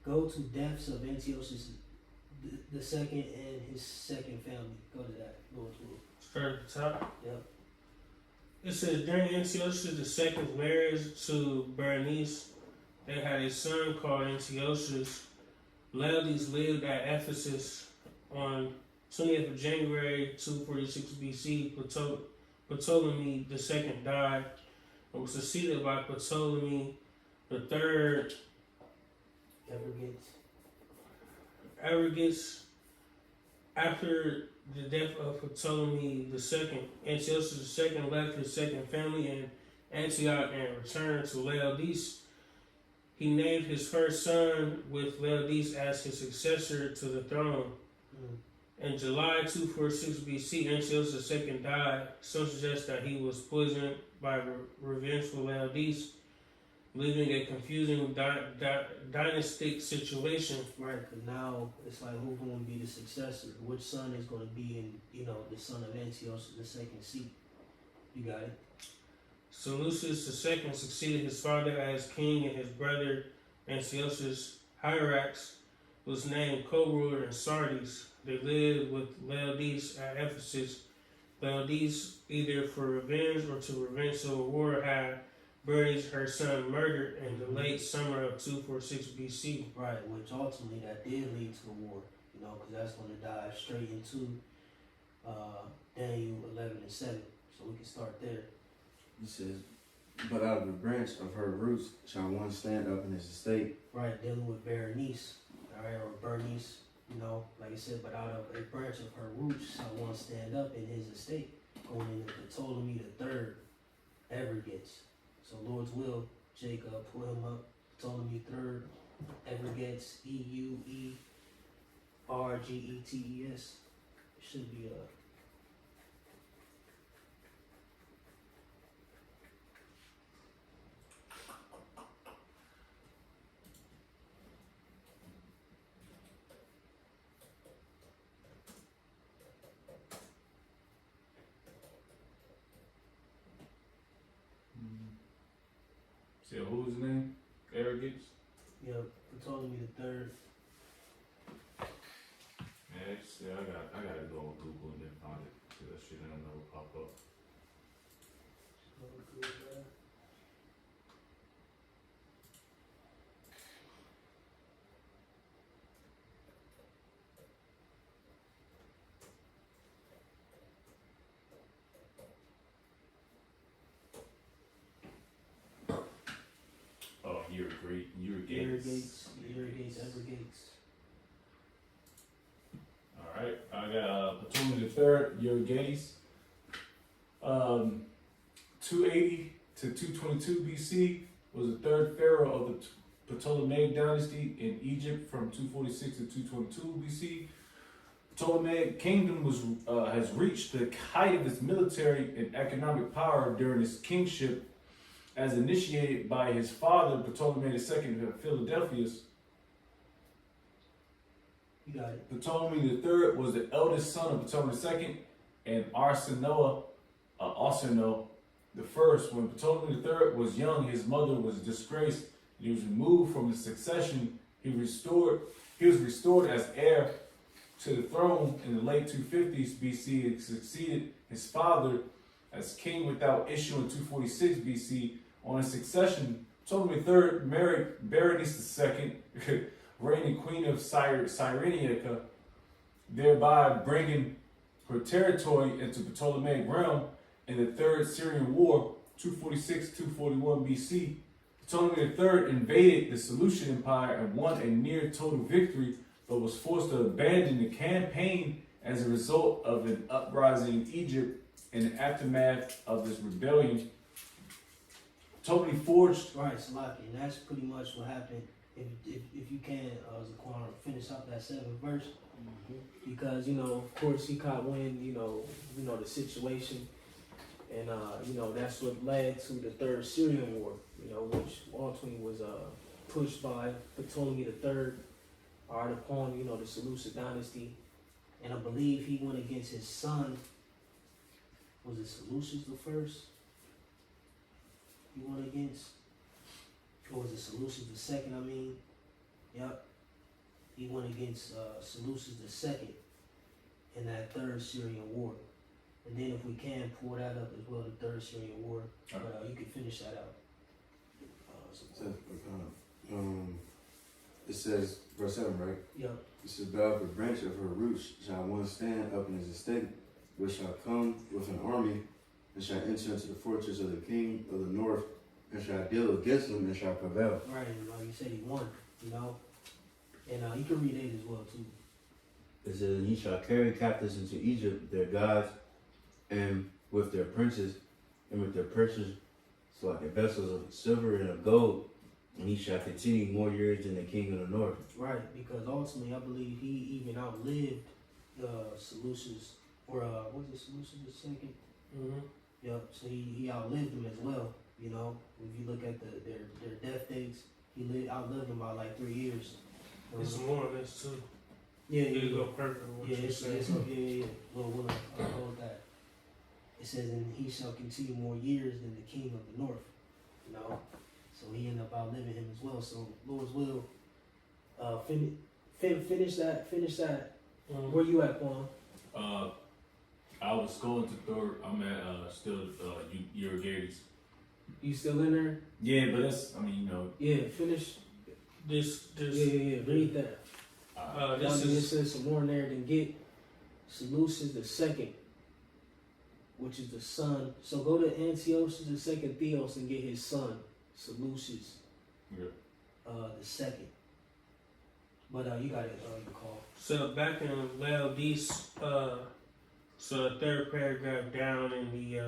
Go to deaths of Antiochus the second and his second family. Go to that. Go to it. Start at the top. Yep. It says during Antiochus II's marriage to Berenice, they had a son called Antiochus. Laodice lived at Ephesus on 20th of January 246 BC. Ptolemy II died and was succeeded by Ptolemy III. Arrogance. After the death of Ptolemy II, Antiochus II left his second family in Antioch and returned to Laodice. He named his first son with Laodice as his successor to the throne. In July 246 BC, Antiochus II died. Some suggest that he was poisoned by revengeful Laodice, leaving a confusing dynastic situation. Right, because now it's like who's going to be the successor? Which son is going to be in, the son of Antiochus II's seat? You got it. Seleucus II succeeded his father as king, and his brother Antiochus Hierax was named co-ruler in Sardis. They lived with Laodice at Ephesus. Laodice, either for revenge or to prevent civil war, had Berenice, her son, murdered in the late summer of 246 BC. Right, which ultimately that did lead to the war, because that's going to dive straight into Daniel 11 and 7. So we can start there. He says, but out of the branch of her roots shall one stand up in his estate. Right, dealing with Berenice, all right, or Bernice, like I said, but out of a branch of her roots shall one stand up in his estate, going into Ptolemy the third, Evergetes. So Lord's will, Jacob, pull him up, Ptolemy third, Evergetes, Euergetes. It should be See, who's his name? Arrogance? Ptolemy the third. Yeah, I gotta go on Google and then find it. See, that shit ain't never pop up. Oh, Euergetes. Evergates. Alright, I got Ptolemy the third, Euergetes. 280 to 222 BC was the third pharaoh of the Ptolemaic dynasty in Egypt from 246 to 222 BC. Ptolemaic kingdom has reached the height of its military and economic power during his kingship, as initiated by his father Ptolemy II of Philadelphus. You got it. Ptolemy III was the eldest son of Ptolemy II, and Arsinoe the first. When Ptolemy III was young, his mother was disgraced. He was removed from the succession. He was restored as heir to the throne in the late 250s BC and succeeded his father as king without issue in 246 BC. On his succession, Ptolemy III married Berenice II, reigning queen of Cyrenaica, thereby bringing her territory into Ptolemaic realm. In the Third Syrian War, 246-241 BC, Ptolemy III invaded the Seleucid Empire and won a near total victory, but was forced to abandon the campaign as a result of an uprising in Egypt in the aftermath of this rebellion. Ptolemy forged. Right, Salaki, and that's pretty much what happened. If you can, Zaquan, finish up that 7th verse, because of course he caught wind, the situation, and that's what led to the Third Syrian War, which ultimately was pushed by Ptolemy III, hard upon the Seleucid dynasty, and I believe he went against his son. Was it Seleucus the first? He went against, or was it Seleucus the second? Yep. He went against Seleucus the second in that Third Syrian War. And then if we can pull that up as well, the Third Syrian War. But you can finish that out. It says, verse 7, right? Yep. It says, but of the branch of her roots shall one stand up in his estate, which shall come with an army, and shall enter into the fortress of the king of the north, and shall deal against him, and shall prevail. Right, and like you said, he won, And you can read 8 as well, too. It says, and he shall carry captives into Egypt, their gods, and with their princes, and with their purses, so like vessels of silver and of gold, and he shall continue more years than the king of the north. Right, because ultimately I believe he even outlived Seleucus, or was it Seleucus the second? Mm-hmm. Yep, so he outlived them as well, If you look at their death dates, he outlived them by like 3 years. It's more or less too. Yeah, You go perfect with what you said. yeah. Well, hold that. It says, and he shall continue more years than the king of the north, So he ended up outliving him as well. So Lord's will, finish that. Mm-hmm. Where you at, Quan? I was going to third. I'm at still Euergetes. You still in there? Yeah, but that's Yeah, finish. This. Yeah. Read that. This It is. says some more in there than get. Seleucus the second, which is the son. So go to Antiochus the second Theos and get his son, Seleucus. Yeah. The second. But you got it, you call. So back in Laodice, so the third paragraph down in the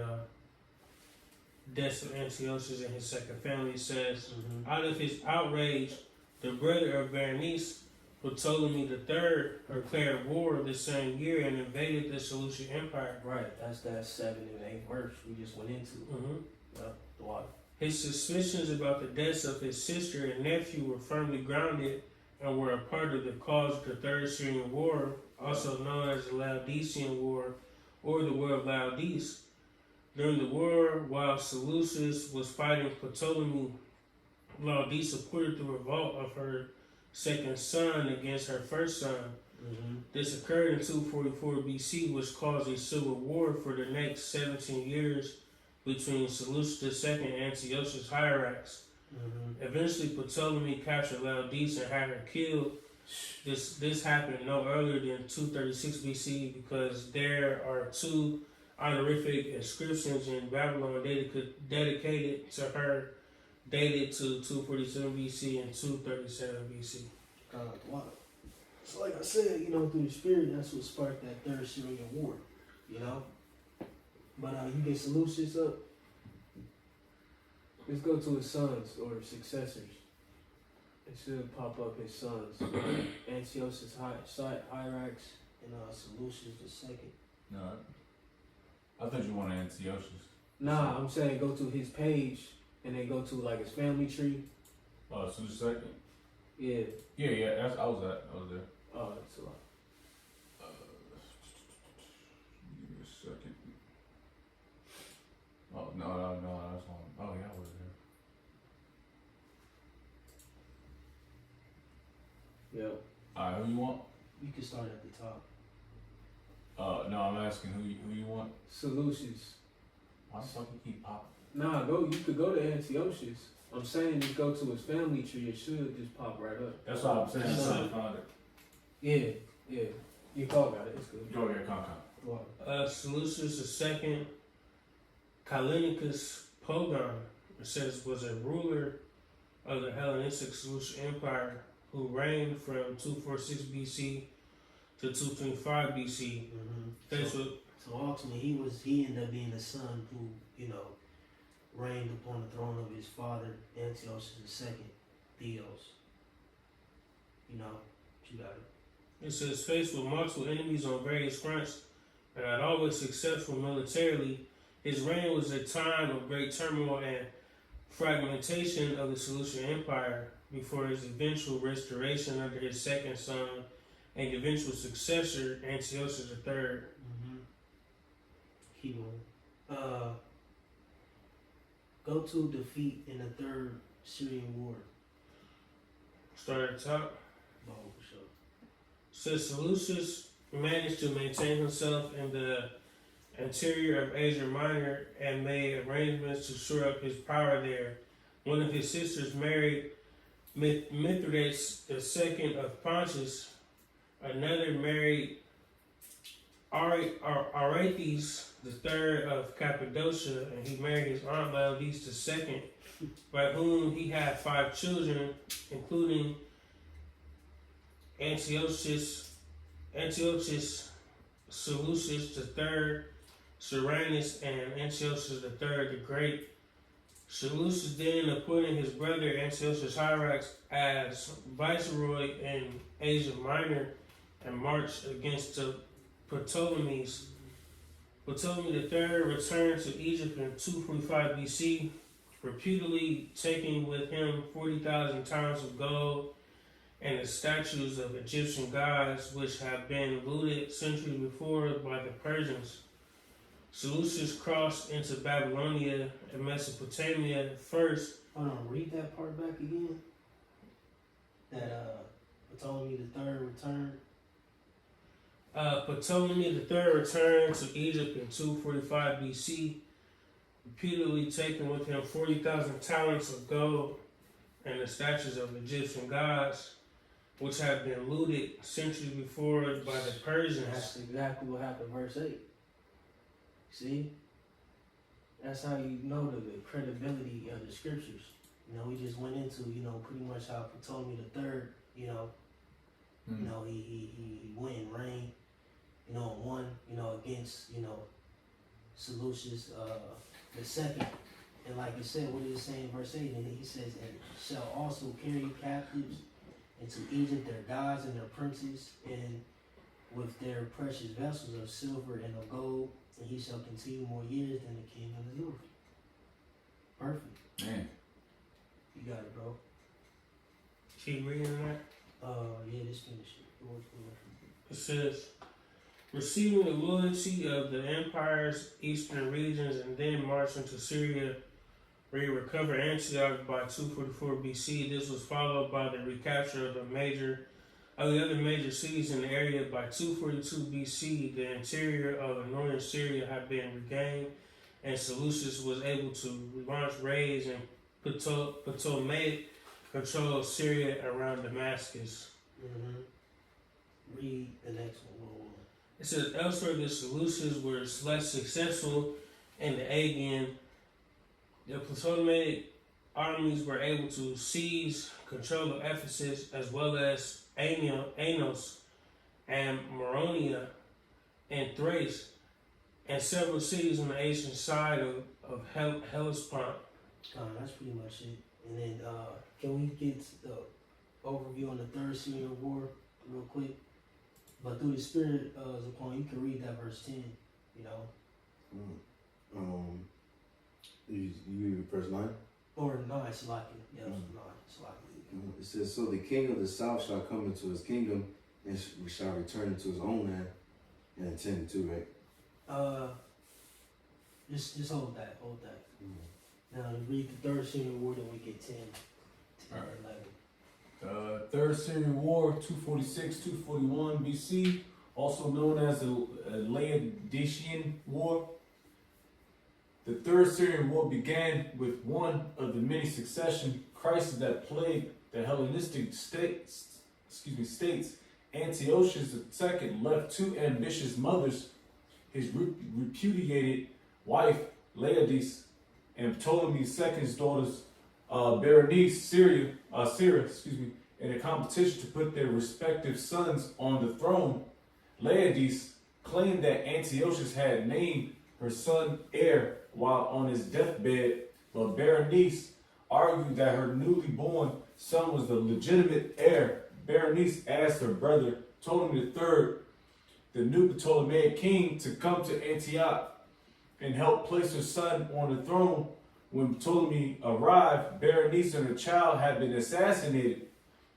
death of Antiochus and his second family says, out of his outrage, the brother of Berenice, Ptolemy III, declared war the same year and invaded the Seleucid Empire. Right, that's that 7 and 8 verse we just went into. The water. His suspicions about the deaths of his sister and nephew were firmly grounded and were a part of the cause of the Third Syrian War, also known as the Laodicean War or the War of Laodice. During the war, while Seleucus was fighting Ptolemy, Laodice supported the revolt of her second son against her first son. This occurred in 244 BC, which caused a civil war for the next 17 years between Seleucus II and Antiochus Hierax. Eventually, Ptolemy captured Laodice and had her killed. This happened no earlier than 236 BC because there are 2 honorific inscriptions in Babylon dedicated to her, dated to 247 BC and 237 BC. Water. So like I said, through the spirit, that's what sparked that Third Syrian War, But you get Seleucus up. Let's go to his sons or successors. It should pop up his sons. Antiochus Hierax and Seleucus the second. No, I thought you wanted Antiochus. Nah, I'm saying go to his page and then go to like his family tree. Oh, so the second. Yeah. Yeah. I was there. Oh, that's a lot. Give me a second. Oh, no, that's one. Oh, yeah, I was there. Yep. Alright, who you want? You can start at the top. No, I'm asking who you want. Solutions. Why the fuck you keep popping? Nah, you could go to Antiochus. I'm saying just go to his family tree. It should just pop right up. That's what I'm saying. I'm trying to find it. Yeah. You call got it. It's good. Go ahead, come. Wow. Seleucus II, Callinicus Pogon, it says, was a ruler of the Hellenistic Seleucid Empire who reigned from 246 BC to 225 BC. Faced with So ultimately, he ended up being the son who, reigned upon the throne of his father, Antiochus II, Theos. You got it. It says, faced with multiple enemies on various fronts, and not always successful militarily, his reign was a time of great turmoil and fragmentation of the Seleucid Empire before his eventual restoration under his second son and eventual successor, Antiochus III. Keep going. Go to defeat in the Third Syrian War. Start at the top. Oh, for sure. Since Seleucus managed to maintain himself in the interior of Asia Minor and made arrangements to shore up his power there, one of his sisters married Mithridates II of Pontus, another married Arethes III of Cappadocia, and he married his aunt Laodice II, by whom he had 5 children, including Antiochus, Seleucus III, Cyrannus, and Antiochus III the Great. Seleucus then appointed his brother Antiochus Hyrax as viceroy in Asia Minor and marched against the Ptolemies. Ptolemy III returned to Egypt in 245 BC, reputedly taking with him 40,000 talents of gold and the statues of Egyptian gods which had been looted centuries before by the Persians. Seleucus crossed into Babylonia and Mesopotamia first. Hold on, read that part back again. That Ptolemy III returned. Ptolemy III returned to Egypt in 245 BC, repeatedly taking with him 40,000 talents of gold and the statues of Egyptian gods, which had been looted centuries before by the Persians. That's exactly what happened, verse 8. See? That's how you know the credibility of the scriptures. We just went into, pretty much how Ptolemy III, he went and reigned, and won, against, Seleucus II. And like you said, what did it say in verse 8? And he says, and shall also carry captives into Egypt their gods and their princes, and with their precious vessels of silver and of gold, and he shall continue more years than the king of the north. Perfect. Man. You got it, bro. Keep reading that. Yeah, this finish it. It says, receiving the loyalty of the empire's eastern regions and then marching to Syria, where he recovered Antioch by 244 BC. This was followed by the recapture of the other major cities in the area by 242 BC. The interior of northern Syria had been regained, and Seleucus was able to launch raids and Ptolemaic control of Syria around Damascus. Read the next one. It says, elsewhere the Seleucids were less successful in the Aegean. The Ptolemaic armies were able to seize control of Ephesus as well as Anos and Maronia and Thrace and several cities on the Asian side of Hellespont. That's pretty much it. And then, can we get the overview on the Third Syrian War real quick? But through the Spirit, Zaquan, you can read that verse 10, You read verse 9? Or no, it's like it. Yeah, no, it's like it. It says, so the king of the south shall come into his kingdom and shall return into his own land. And 10 too, right? Just hold that. Now to read the third Syrian war, then we get 10 Alright. 11. Third Syrian War, 246-241 BC, also known as the Laodicean War. The Third Syrian War began with one of the many succession crises that plagued the Hellenistic states. Antiochus II left two ambitious mothers, his repudiated wife Laodice and Ptolemy II's daughters Berenice, Syria, in a competition to put their respective sons on the throne. Laodice claimed that Antiochus had named her son heir while on his deathbed, but Berenice argued that her newly born son was the legitimate heir. Berenice asked her brother Ptolemy III, the new Ptolemaic king, to come to Antioch and help place her son on the throne. When Ptolemy arrived, Berenice and her child had been assassinated.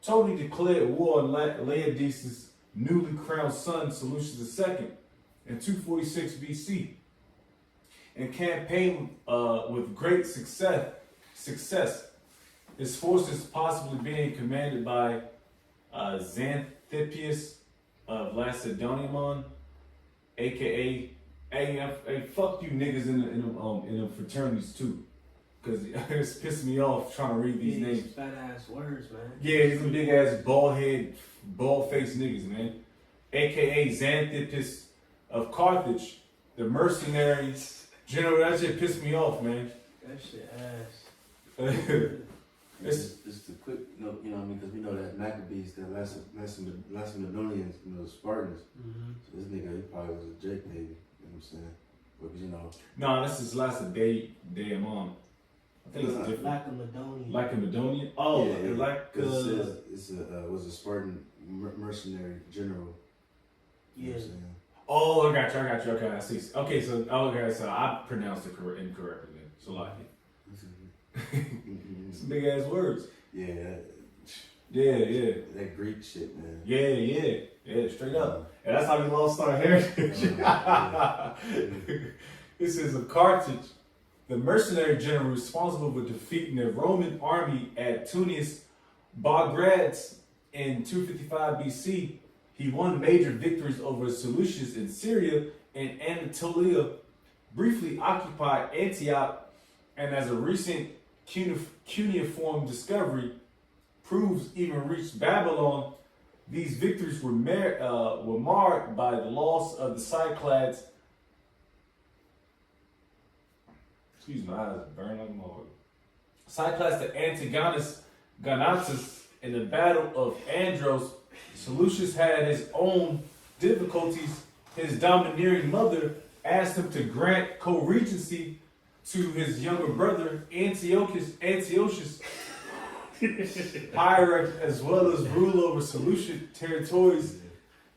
Ptolemy declared war on Laodice's newly crowned son, Seleucus II, in 246 BC, and campaigned with great success. His forces possibly being commanded by Xanthippus of Lacedaemon, aka hey, fuck you niggas in the fraternities too, cause it's pissing me off trying to read these names. Fat ass words, man. Yeah, these are big ass bald faced niggas, man. AKA Xanthippus of Carthage, the mercenaries general. That shit pissed me off, man. That shit ass. Just a quick note, you know what I mean? Because we know that Maccabees, the Lacedaemonians, you know, the Spartans. Mm-hmm. So this nigga, he probably was a Jake nigga, you know what I'm saying? But, you know. No, this is Lacedaemon. I think it's different. Lacedaemonian. Lacedaemonian? Oh, Yeah, yeah. like 'Cause it says was a Spartan mercenary general. You know what I'm saying? Oh, I got you. Okay, I see. Okay, so I pronounced it incorrectly then. So like some big ass words. Yeah. Yeah. That Greek shit, man. Yeah, straight up. And that's how we lost our heritage. This is of Carthage, the mercenary general responsible for defeating the Roman army at Tunis Bagrats in 255 BC. He won major victories over Seleucus in Syria and Anatolia, briefly occupied Antioch, and as a recent cuneiform discovery proves, even reached Babylon. These victories were marred by the loss of the Cyclades. Excuse my eyes, burn like a mother. Cyclades to Antigonus Gonatus in the Battle of Andros. Seleucus had his own difficulties. His domineering mother asked him to grant co-regency to his younger brother Antiochus hierarch, as well as rule over Seleucid territories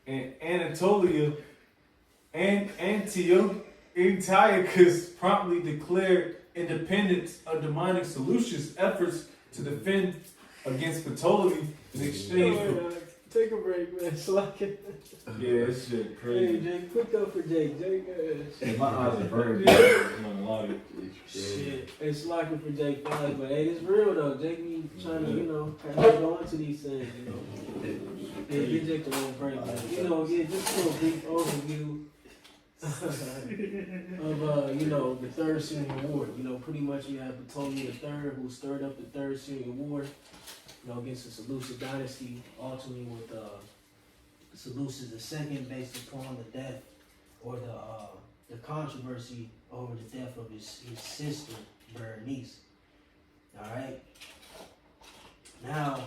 in Anatolia. And Antiochus promptly declared independence, undermining Seleucus' efforts to defend against Ptolemy in exchange for... Take a break, man. Slacking. Yeah, this shit Hey, crazy. Jake, quick up for Jake. Jake, My eyes are burning. I'm not gonna lie. Shit. hey, slacking for Jake Fine, but hey, it's real though. Jake be trying to, you know, go into these things, you know. Yeah, get Jake a little break, man. You know, yeah, just a little brief overview of, you know, the Third Syrian War. You know, pretty much you have Ptolemy III, who stirred up the Third Syrian War, you know, against the Seleucid dynasty, ultimately with Seleucus II, based upon the death or the controversy over the death of his sister Berenice. All right. Now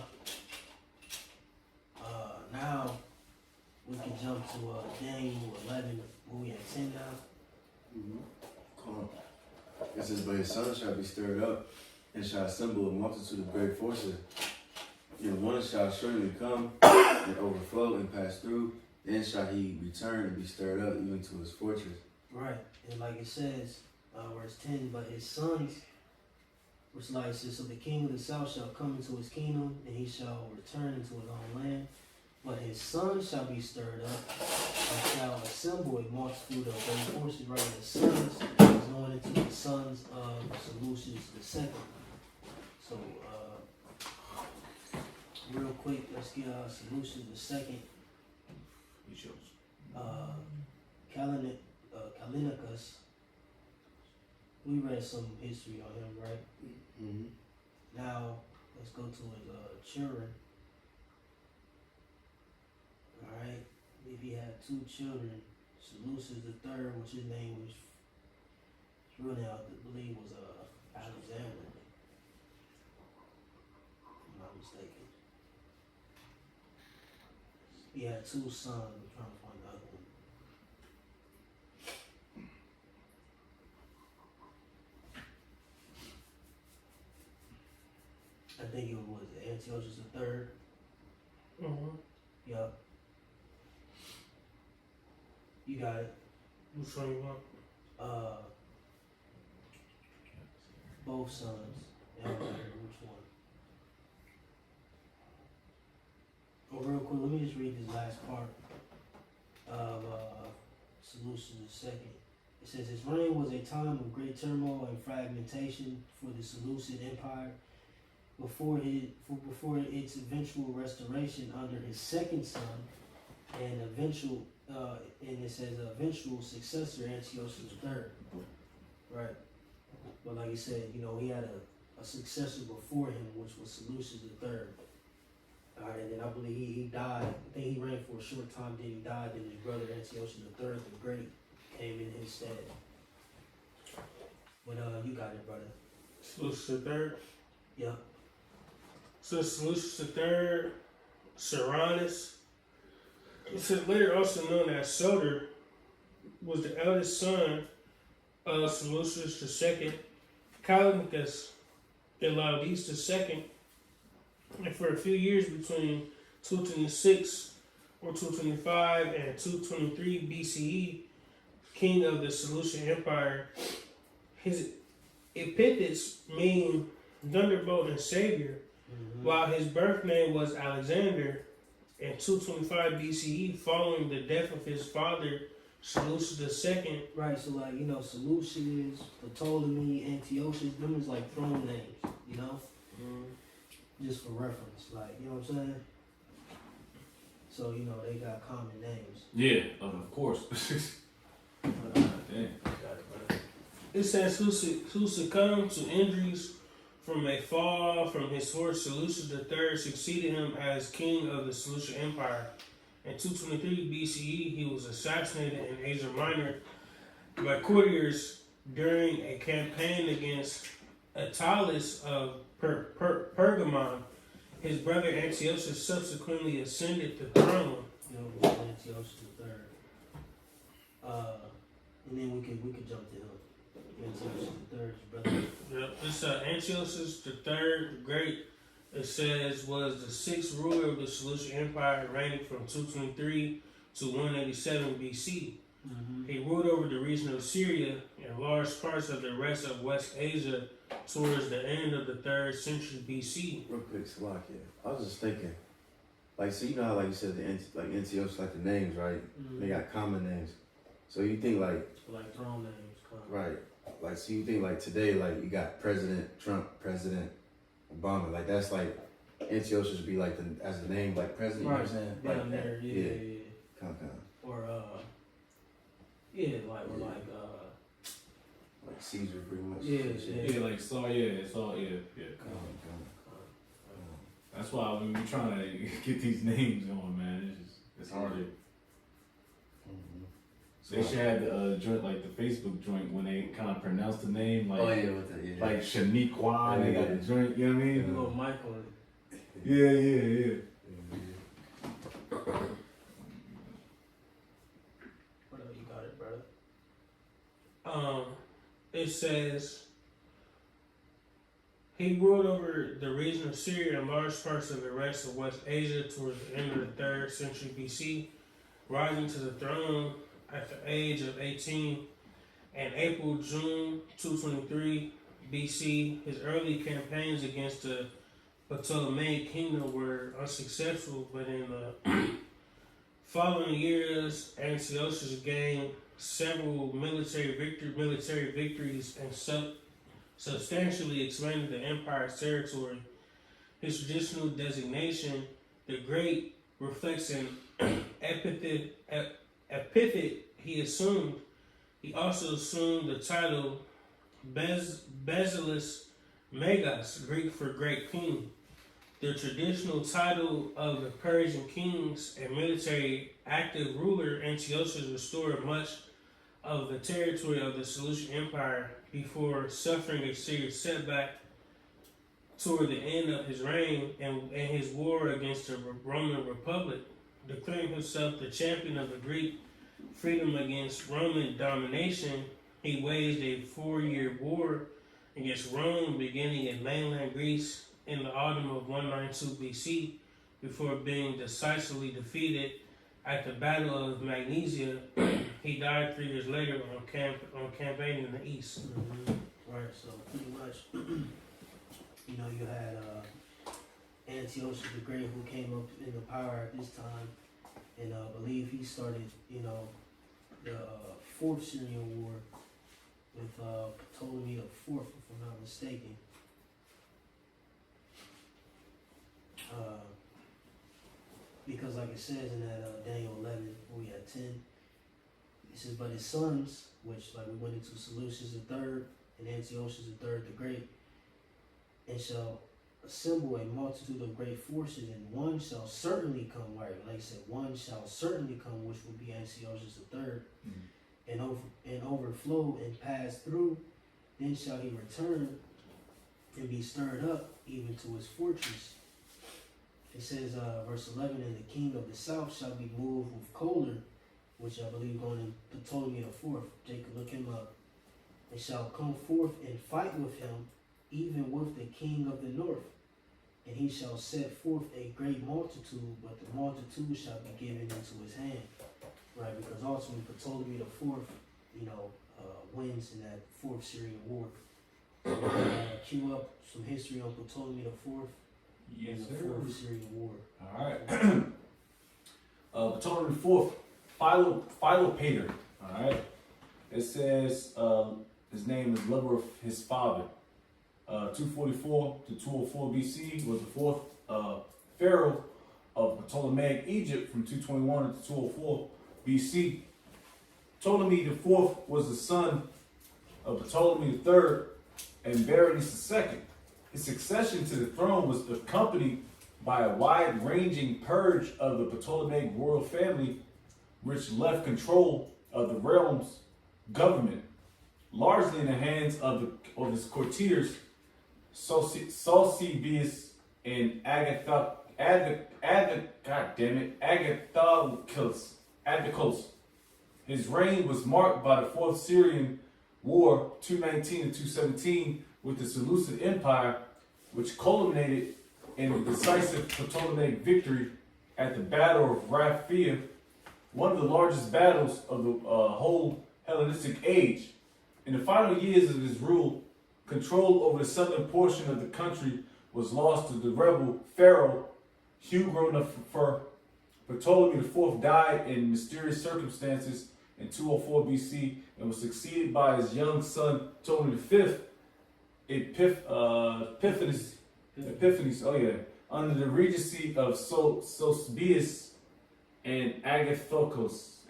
we can jump to Daniel 11. We at 10 now. Come on. It says, but his son shall be stirred up and shall assemble a multitude of great forces. And one shall surely come and overflow and pass through. Then shall he return and be stirred up even to his fortress. Right. And like it says, verse 10, but his sons, which like says, so the king of the south shall come into his kingdom, and he shall return into his own land. But his sons shall be stirred up, and shall assemble a multitude of great forces. Right, his sons is going into the sons of Seleucus II. So, real quick, let's get Seleucus II. He shows. Callinicus. We read some history on him, right? Mm-hmm. Now, let's go to his children. Alright, if he had 2 children, Seleucus III, which his name was, his real name I believe was Alexander, if I'm not mistaken. He had 2 sons. I'm trying to find the other one. I think it was Antiochus III. Mm-hmm. Yup. You got it. Which one you want? Both sons. Yeah, I don't remember which one. Oh, real quick, let me just read this last part of Seleucus II. It says his reign was a time of great turmoil and fragmentation for the Seleucid Empire before its eventual restoration under his second son and it says eventual successor Antiochus III. Right. But like I said, he had a successor before him, which was Seleucus III. Alright, and then I believe he died. I think he reigned for a short time, then he died, then his brother Antiochus III the Great came in his stead. But you got it, brother. Seleucus III. Yep. So Seleucus III, Cyrannus. It says later also known as Soter, was the eldest son of Seleucus II, Callinicus, and Laodice II. And for a few years between 226 or 225 and 223 BCE, king of the Seleucid Empire. His epithets mean thunderbolt and savior, while his birth name was Alexander in 225 BCE, following the death of his father, Seleucus II. Right, so like, Seleucus, Ptolemy, Antiochus, them is like throne names, just for reference, like, you know what I'm saying? So, they got common names. Yeah, of course. Damn. It says who succumbed to injuries from a fall from his horse. Seleucus III succeeded him as king of the Seleucid Empire. In 223 BCE, he was assassinated in Asia Minor by courtiers during a campaign against Attalus of Pergamon. His brother Antiochus subsequently ascended the throne. Antiochus III. And then we could jump to him. Antiochus III's brother. Yep. It's Antiochus III the Great. It says was the 6th ruler of the Seleucid Empire, reigning from 223 to 187 BC. He ruled over the region of Syria and large parts of the rest of West Asia towards the end of the 3rd century BC. Real quick, Salakia. I was just thinking, so you know how, you said, Antiochus, the names, right? They got common names. So you think, like throne names. right, so you think, today, you got President Trump, President Obama, that's Antiochus would be as the name, president, you know what I'm saying? Down there, yeah. Kind. Or Like Caesar, pretty much. Yeah. It's all, yeah. That's why when we're trying to get these names going, man, it's harder. So they should have the joint, the Facebook joint, when they kind of pronounce the name, with that, like Shaniqua, they got the joint, you know what I mean? Little Michael. Yeah. Whatever, you got it, brother. It says he ruled over the region of Syria and large parts of the rest of West Asia towards the end of the 3rd century BC, rising to the throne at the age of 18 in June 223 BC. His early campaigns against the Ptolemaic kingdom were unsuccessful, but in the Following years, Antiochus gained several military victories and substantially expanded the empire's territory. His traditional designation, the Great, reflects an epithet he assumed. He also assumed the title Basileus Megas, Greek for Great King. The traditional title of the Persian kings and military active ruler, Antiochus restored much of the territory of the Seleucid Empire before suffering a serious setback toward the end of his reign and his war against the Roman Republic. Declaring himself the champion of the Greek freedom against Roman domination, he waged a 4-year war against Rome, beginning in mainland Greece in the autumn of 192 BC, before being decisively defeated at the Battle of Magnesia. He died 3 years later on campaign in the east. Right, so pretty much, you had Antiochus the Great, who came up in the power at this time, and I believe he started, the Fourth Syrian War with Ptolemy the Fourth, if I'm not mistaken. Because like it says in that Daniel 11, where we had 10, it says, but his sons, which like we went into Seleucus III and Antiochus III the Great, and shall assemble a multitude of great forces, and one shall certainly come, right? Like I said, one shall certainly come, which will be Antiochus III, and overflow and pass through. Then shall he return and be stirred up even to his fortress. It says, verse 11, and the king of the south shall be moved with choler, which I believe going in Ptolemy the Fourth. Jacob, look him up. And shall come forth and fight with him, even with the king of the north. And he shall set forth a great multitude, but the multitude shall be given into his hand. Right, because ultimately Ptolemy the Fourth, wins in that Fourth Syrian War. So we're gonna cue up some history on Ptolemy the Fourth. Yes, in the sir. Fourth Syrian War. All right. Ptolemy IV, Philopator. All right. It says his name is lover of his father. 244 to 204 BC was the fourth pharaoh of Ptolemaic Egypt from 221 to 204 BC. Ptolemy IV was the son of Ptolemy III and Berenice II. His succession to the throne was accompanied by a wide-ranging purge of the Ptolemaic royal family, which left control of the realm's government largely in the hands of his courtiers, Sosibius and Agathocles. His reign was marked by the Fourth Syrian War, 219 to 217, with the Seleucid Empire, which culminated in a decisive Ptolemaic victory at the Battle of Raphia, one of the largest battles of the whole Hellenistic age. In the final years of his rule, control over the southern portion of the country was lost to the rebel pharaoh Hugon. Ptolemy IV died in mysterious circumstances in 204 BC and was succeeded by his young son Ptolemy V, Epiphanes, under the regency of Sosibius and Agathocles.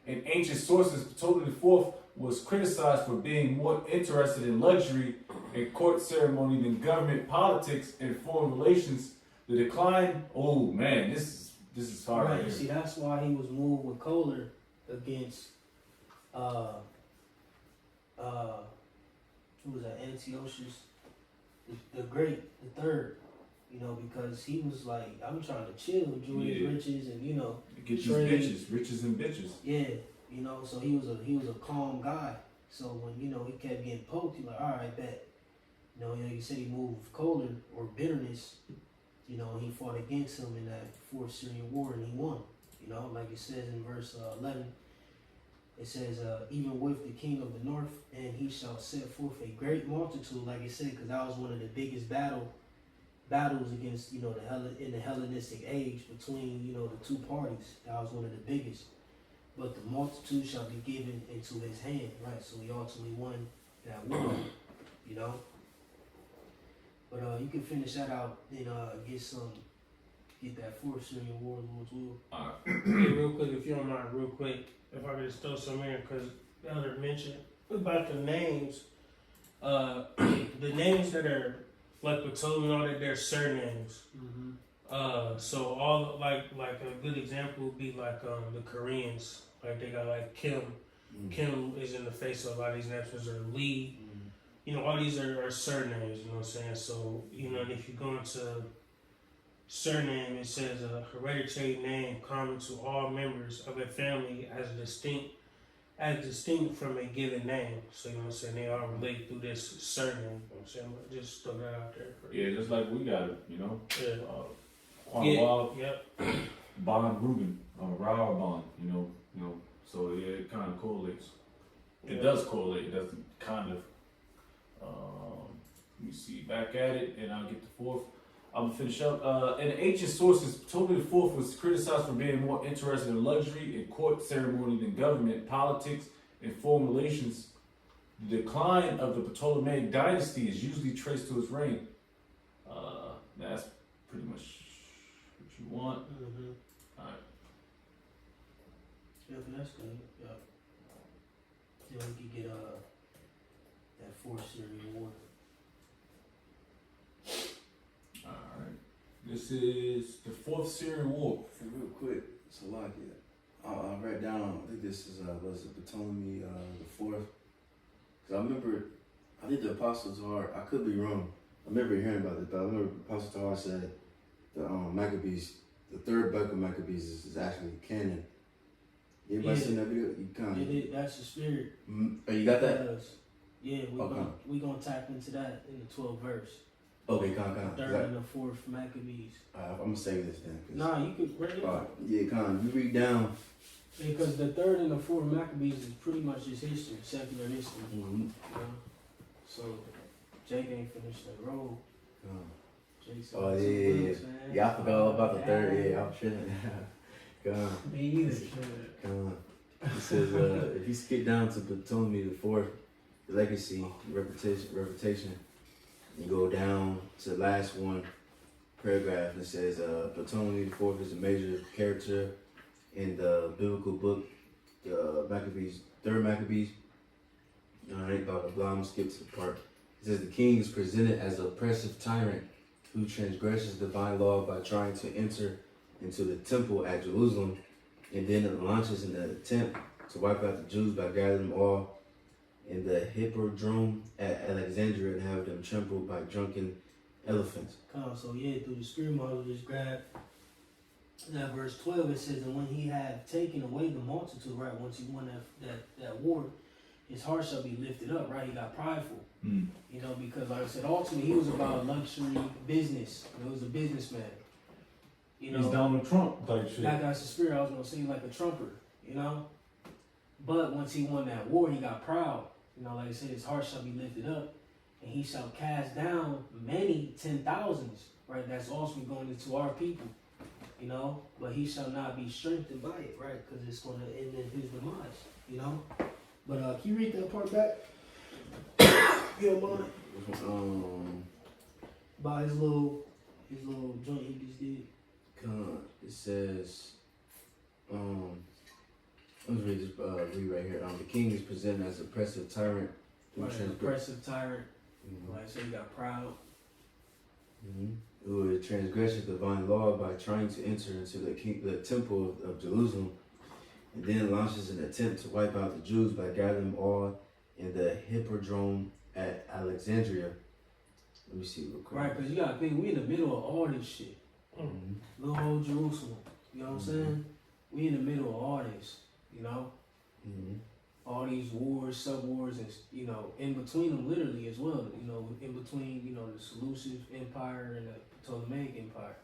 In ancient sources, Ptolemy IV was criticized for being more interested in luxury and court ceremony than government politics and foreign relations. The decline, this is hard. Right, you see, that's why he was moved with choler against who was that? Antiochus the Great, the Third. Because he was like, I'm trying to chill, enjoy his riches, and Get these trade. bitches, riches and bitches. Yeah, so he was a calm guy. So when he kept getting poked, he like, all right, bet. You said he moved with choler or bitterness. He fought against him in that Fourth Syrian War and he won. Like it says in verse 11, it says, even with the king of the north, and he shall set forth a great multitude, like it said, because that was one of the biggest battle battles against, you know, in the Hellenistic age between, you know, the two parties. That was one of the biggest. But the multitude shall be given into his hand, right? So he ultimately won that war, you know. But you can finish that out and get that fourth Syrian war, Lord's will. Hey, real quick, if you don't mind, real quick, if I could just throw some in, because the other mentioned about the names, the names that are like Ptolemy and all that, they're surnames. Mm-hmm. So all like a good example would be like the Koreans, like they got like Kim. Kim is in the face of a lot of these names, or Lee. You know, all these are surnames, you know what I'm saying? So, you know, and if you go into surname, it says a hereditary name common to all members of a family as distinct from a given name. So, you know what I'm saying? They all relate through this surname, you know what I'm saying? But just throw that out there. Yeah, just like we got it, you know. Yeah. Quan Wild, Yep. Bond Ruben, Raul Bond, you know. So yeah, it kind of correlates. It does correlate. It doesn't kind of. Let me see. Back at it, and I'll get the fourth. I'm gonna finish up. In ancient sources, Ptolemy IV was criticized for being more interested in luxury and court ceremony than government, politics, and foreign relations. The decline of the Ptolemaic dynasty is usually traced to his reign. That's pretty much what you want. Mm-hmm. All right. Yeah, but that's good. Yeah. Then we could get that fourth Syrian war. Alright. This is the fourth Syrian war. And real quick, Salakia. I read down, I think this is, was it Ptolemy the fourth? Because I remember, I think the Apostle Tahar, I could be wrong. I remember hearing about this, but I remember Apostle Tahar said the Maccabees, the third book of Maccabees is actually canon. Everybody Yeah. seen that video? You kind of. That's the spirit. Oh, you got that? Yes. Yeah, we gonna tap into that in the 12th verse. Okay, kind. Third and the fourth Maccabees. I'm gonna save this then. Nah, you could read it. Yeah, kind. You read down. Because the third and the fourth Maccabees is pretty much just history, secular history. Mm-hmm. You know? So Jake ain't finished that road. Jake said, Oh, "Some yeah. books, man." Yeah, I forgot all about the third. Yeah, I'm chilling. Gone. Me either. Gone. It says, if you skip down to Ptolemy the fourth, the legacy, reputation, you go down to the last one paragraph. It says, Ptolemy the fourth is a major character in the biblical book, the Maccabees, third Maccabees. Alright, blah blah blah. I'm gonna skip to the part. It says the king is presented as an oppressive tyrant who transgresses divine law by trying to enter into the temple at Jerusalem, and then it launches an attempt to wipe out the Jews by gathering them all in the hippodrome at Alexandria and have them trampled by drunken elephants. So yeah, through the spirit model, just grab that verse 12. It says, and when he had taken away the multitude, right, once he won that war, his heart shall be lifted up, right? He got prideful, you know, because like I said, ultimately he was about luxury business. He was a businessman. You know, He's Donald Trump type shit. that guy's the spirit. I was gonna say like a trumper, you know. But once he won that war, he got proud. You know, like I said, his heart shall be lifted up, and he shall cast down many 10,000s. Right, that's also going into our people. You know, but he shall not be strengthened by it, right? Because it's gonna end in his demise. You know. But can you read that part back? You don't mind? By his little joint he just did. It says, let me read right here. The king is presented as oppressive tyrant. Right, an oppressive tyrant. Like I said, he got proud. Who transgresses divine law by trying to enter into the temple of Jerusalem, and then launches an attempt to wipe out the Jews by gathering them all in the hippodrome at Alexandria. Let me see real quick. Right, because you gotta think, we in the middle of all this shit. Little old Jerusalem. You know what I'm saying? We in the middle of all this, you know? All these wars, sub-wars, and, you know, in between them literally as well. You know, in between, you know, the Seleucid Empire and the Ptolemaic Empire.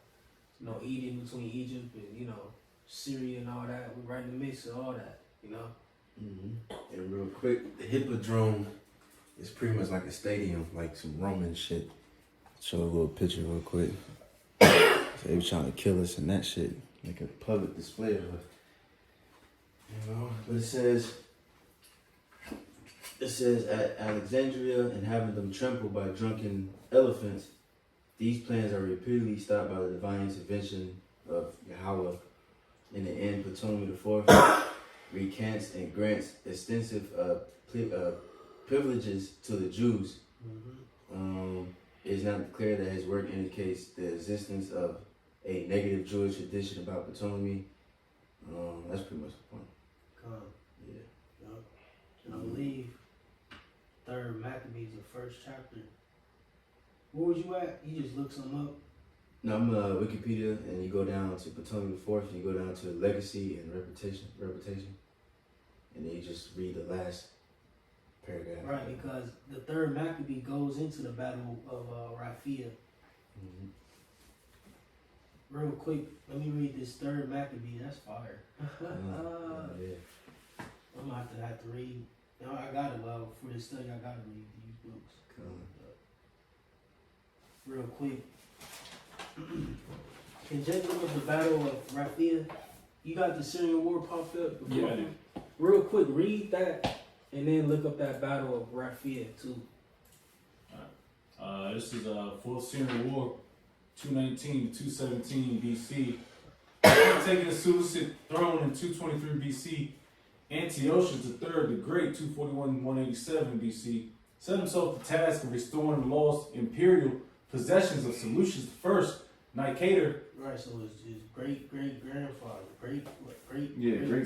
You know, in between Egypt and, you know, Syria and all that. We're right in the midst of all that, you know? And real quick, the hippodrome is pretty much like a stadium, like some Roman shit. show a little picture real quick. So they were trying to kill us and that shit. Make a public display of it. You know, but it says at Alexandria and having them trampled by drunken elephants, these plans are repeatedly stopped by the divine intervention of Yahweh. In the end, Ptolemy IV recants and grants extensive privileges to the Jews. It is not clear that his work indicates the existence of a negative Jewish tradition about Ptolemy. That's pretty much the point. Yeah. Yup. And I believe 3rd Maccabees, the 1st chapter. Where was you at? You just looked something up. No, I'm Wikipedia, and you go down to Ptolemy IV, and you go down to legacy and reputation, and then you just read the last paragraph. Right, because the 3rd Maccabee goes into the battle of Raphia. Mm-hmm. Real quick, let me read this 3rd Maccabee. That's fire. Yeah. I'm gonna have to read. You know, I got it. Well, for this study, I gotta read these books. Real quick. Can Jay look up the battle of Raphia? You got the Syrian War popped up? Yeah, I do. Real quick, read that and then look up that battle of Raphia too. This is 4th Syrian War, 219 to 217 BC. Taking the Seleucid throne in 223 BC, Antiochus III the Great, 241-187 BC, set himself the task of restoring the lost imperial possessions of Seleucus I, Nicator. Right, so it's his great grandfather, great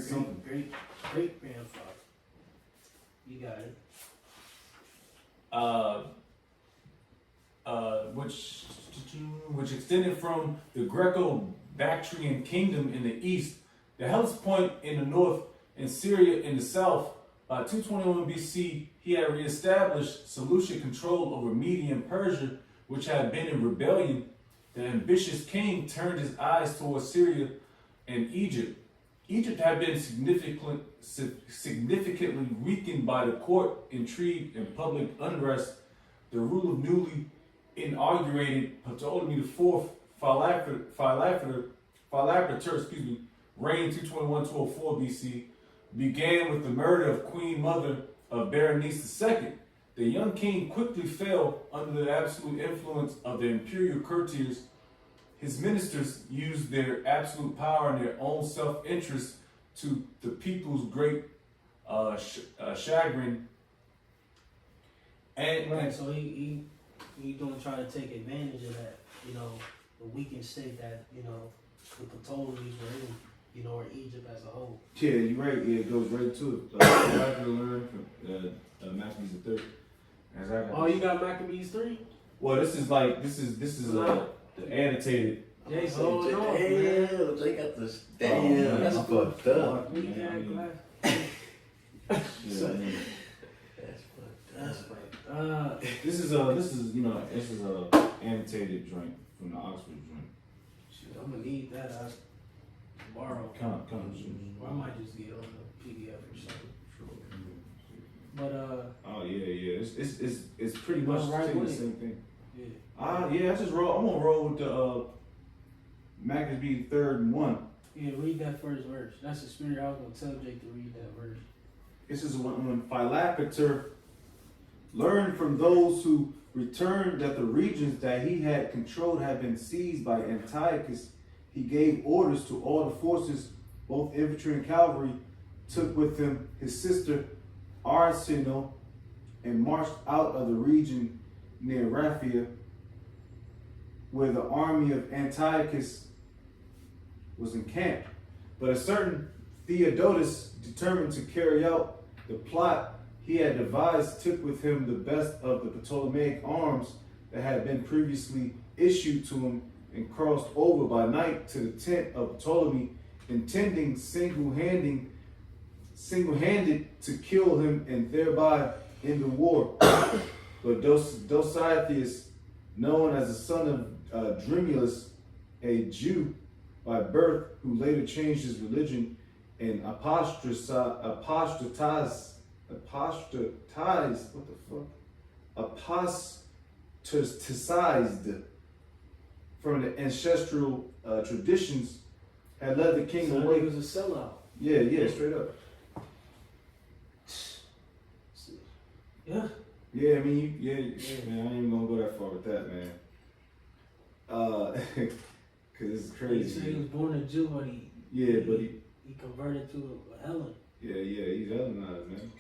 something. great grandfather. You got it. Which extended from the Greco-Bactrian kingdom in the east, the Hellespont in the north, and Syria in the south. By 221 BC, he had reestablished Seleucid control over Media and Persia, which had been in rebellion. The ambitious king turned his eyes towards Syria and Egypt. Egypt had been significantly weakened by the court intrigue and public unrest. The rule of newly inaugurated Ptolemy IV Philopator, reigned 221-204 BC, began with the murder of Queen Mother of Berenice II. The young king quickly fell under the absolute influence of the imperial courtiers. His ministers used their absolute power and their own self-interest to the people's great chagrin. Right, so he gonna try to take advantage of that, you know, the weakened state that, you know, the Ptolemies were in, you know, or Egypt as a whole. Yeah, you're right. Yeah, it goes right to it. I can learn from Maccabees III. Oh, you got Maccabees 3? Well, this is the annotated. Jason, Damn, they got this. Damn, man, that's I'm fucked up. We had glass. That's fucked up. This is a annotated joint from the Oxford joint. Shit, I'm gonna need that. I borrow. Come. Or I might just get on the PDF or something. But Oh yeah. It's pretty much right the with it. same thing. yeah. Yeah. I just roll. I'm gonna roll with the Maccabees 3rd and 1. Yeah, read that first verse. That's the spirit. I was gonna tell Jake to read that verse. This is when Philopator learned from those who returned that the regions that he had controlled had been seized by Antiochus. He gave orders to all the forces, both infantry and cavalry, took with him his sister Arsinoe, and marched out of the region near Raphia, where the army of Antiochus was encamped. But a certain Theodotus, determined to carry out the plot he had devised, took with him the best of the Ptolemaic arms that had been previously issued to him, and crossed over by night to the tent of Ptolemy, intending single-handed to kill him and thereby end the war. But Dositheus, known as the son of Dremulus, a Jew by birth, who later changed his religion and apostatized, from the ancestral traditions, had led the king So away. he was a sellout. Yeah, straight up. Yeah. Yeah, I mean, man, I ain't even gonna go that far with that, man. Cause it's He said crazy. he was born a Jew, but he converted to a Helen. Yeah, he's Hellenized, man.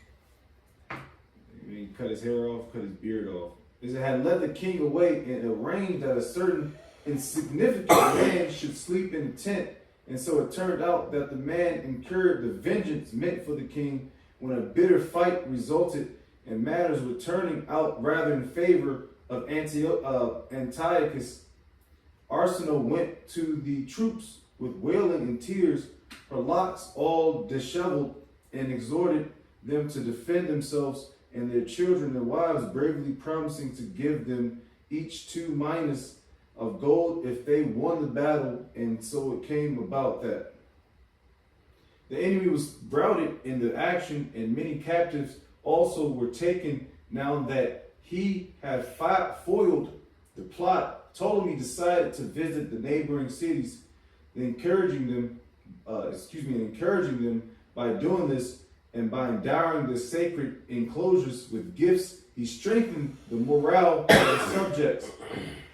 I mean, he cut his hair off, cut his beard off. It had led the king away and arranged that a certain insignificant man should sleep in the tent. And so it turned out that the man incurred the vengeance meant for the king when a bitter fight resulted and matters were turning out rather in favor of Antiochus. Arsinoe went to the troops with wailing and tears, her locks all disheveled, and exhorted them to defend themselves and their children and wives, bravely promising to give them each 2 minas of gold if they won the battle. And so it came about that the enemy was routed in the action, and many captives also were taken. Now that he had foiled the plot, Ptolemy decided to visit the neighboring cities, encouraging them by doing this, and by endowing the sacred enclosures with gifts, he strengthened the morale of the subjects.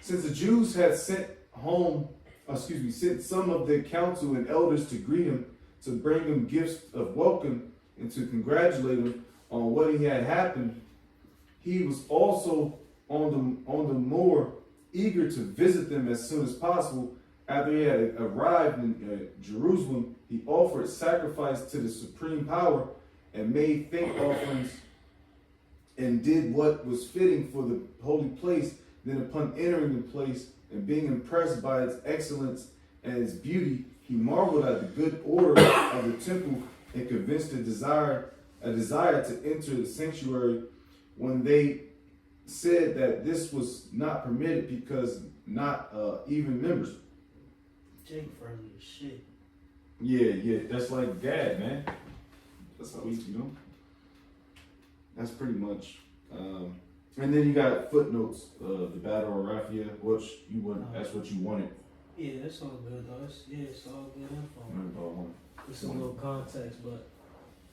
Since the Jews had sent some of their council and elders to greet him, to bring him gifts of welcome, and to congratulate him on what he had happened, he was also on the more eager to visit them as soon as possible. After he had arrived in Jerusalem, he offered sacrifice to the supreme power and made thank offerings and did what was fitting for the holy place. Then upon entering the place and being impressed by its excellence and its beauty, he marveled at the good order of the temple and convinced a desire to enter the sanctuary, when they said that this was not permitted because not even members. Jake friendly as shit. Yeah, that's like Gad, man. That's how we, that's pretty much. And then you got footnotes of the Battle of Raphia, which you want. That's what you wanted. Yeah, that's all good though. It's all good info. It's a little context, but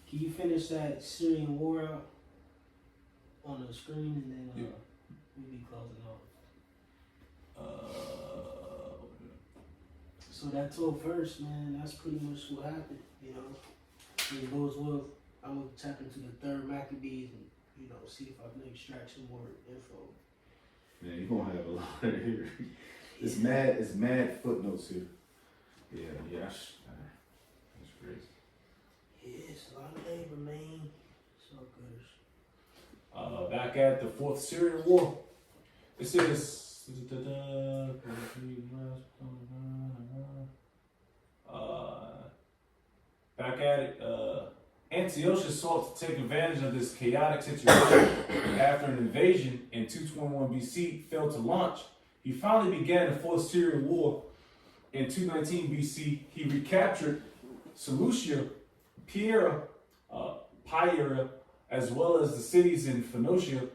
can you finish that Syrian war out on the screen, and then we'll be closing off. So that 12th verse, man, that's pretty much what happened, When it goes well, I'm gonna tap into the 3rd Maccabees and, see if I can extract some more info. Man, you're gonna have a lot of here. It's mad footnotes here. Yeah, that's crazy. Yeah, it's a lot of labor, man. So good. Back at the 4th Syrian War, it says, back at it, Antiochus sought to take advantage of this chaotic situation. After an invasion in 221 BC failed to launch, he finally began the 4th Syrian War. In 219 BC, he recaptured Seleucia, Pyrrha, as well as the cities in Phoenicia,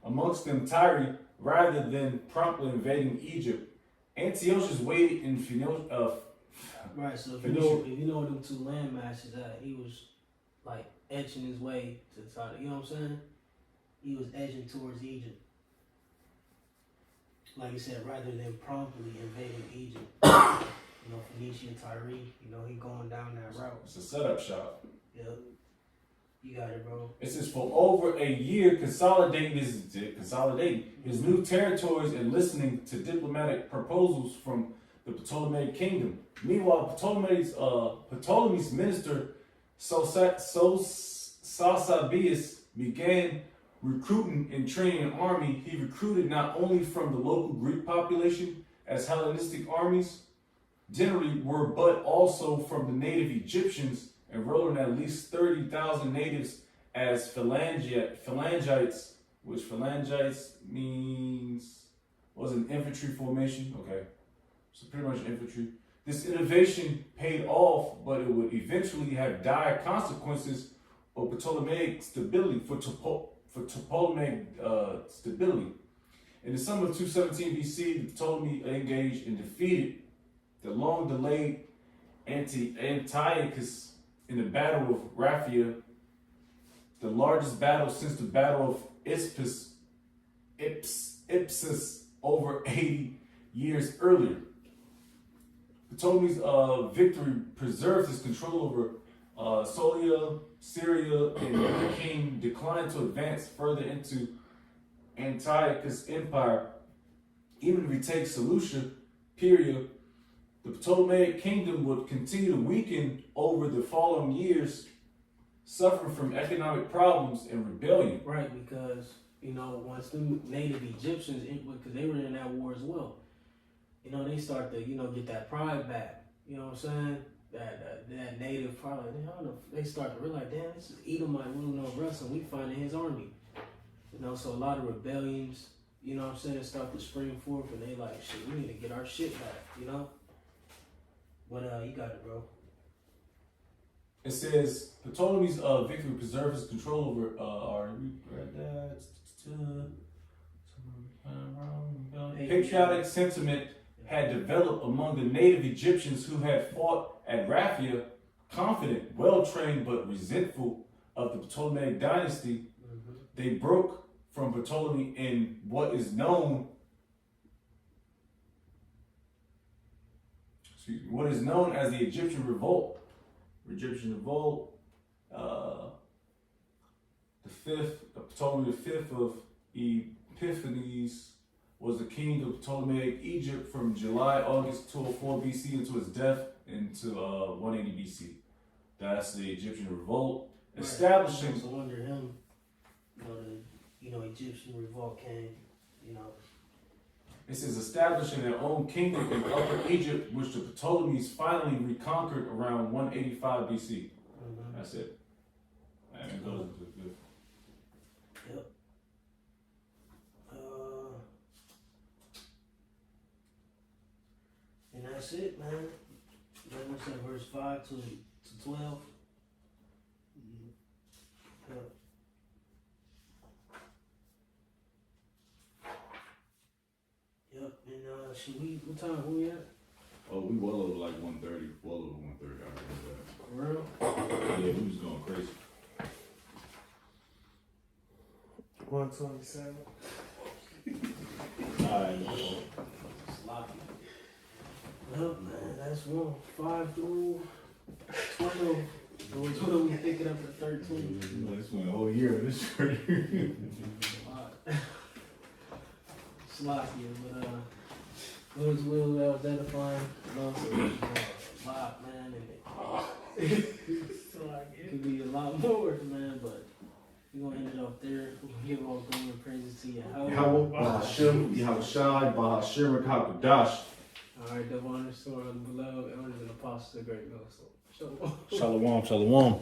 amongst them Tyre, rather than promptly invading Egypt. Antiochus waited in Phoenicia. Right, so if Phoenicia. you know where them 2 land masses at, he was like edging his way to the side. You know what I'm saying? He was edging towards Egypt. Like you said, rather than promptly invading Egypt. Phoenicia and Tyre, he going down that route. It's a setup shot. Yep. You got it, bro. It says, for over a year, consolidating his new territories and listening to diplomatic proposals from the Ptolemaic kingdom. Meanwhile, Ptolemy's minister Sasabius began recruiting and training an army. He recruited not only from the local Greek population, as Hellenistic armies generally were, but also from the native Egyptians, enrolling at least 30,000 natives as phalangites, which phalangites means was an infantry formation. Okay, so pretty much infantry. This innovation paid off, but it would eventually have dire consequences for Ptolemaic stability. for Ptolemaic stability. In the summer of 217 BC, the Ptolemy engaged and defeated the long-delayed Antiochus in the Battle of Raphia, the largest battle since the Battle of Ipsus over 80 years earlier. Ptolemy's victory preserved his control over Solia, Syria, and the king declined to advance further into Antiochus' empire, even retake Seleucia, Perea. The Ptolemaic kingdom would continue to weaken over the following years, suffering from economic problems and rebellion. Right, because, you know, once the native Egyptians, because they were in that war as well, you know, they start to, you know, get that pride back. You know what I'm saying? That native pride. They start to realize, damn, this is Edomite ruling over us, and we finding his army. You know, so a lot of rebellions, you know what I'm saying, start to spring forth, and they like, shit, we need to get our shit back, you know? But you got it, bro. It says Ptolemy's victory preserved his control over patriotic sentiment had developed among the native Egyptians who had fought at Raphia, confident, well-trained, but resentful of the Ptolemaic dynasty. They broke from Ptolemy in what is known as the Egyptian Revolt. Ptolemy V of Epiphanes was the king of Ptolemaic Egypt from July-August 204 BC until his death into 180 BC. That's the Egyptian Revolt. Right. Establishing. So under him, Egyptian revolt came, you know. It says establishing their own kingdom in Upper Egypt, which the Ptolemies finally reconquered around 185 BC. That's it. And it goes into the. Yep. And that's it, man. Like I said, verse 5 to 12. Yep. Yep, and should we, what time, where we at? Oh, we well over like 130. Well over 130. I remember that. For real? Yeah, we was going crazy. 127. Alright. Sloppy. Well, man, that's 5 through 12. What are we thinking up to 13? You know, this went a whole year of this shirt. Sloppy, but Lord's will that was edifying. A lot, man, and it could be a lot more, man, but we're gonna end it up there. We're gonna give all glory and praises to you. Bahashim, Yahushai, Bahashim, Hakadash. Alright, Devon, the beloved elders and apostles of the great gospel. Shalom. Shalom, shalom.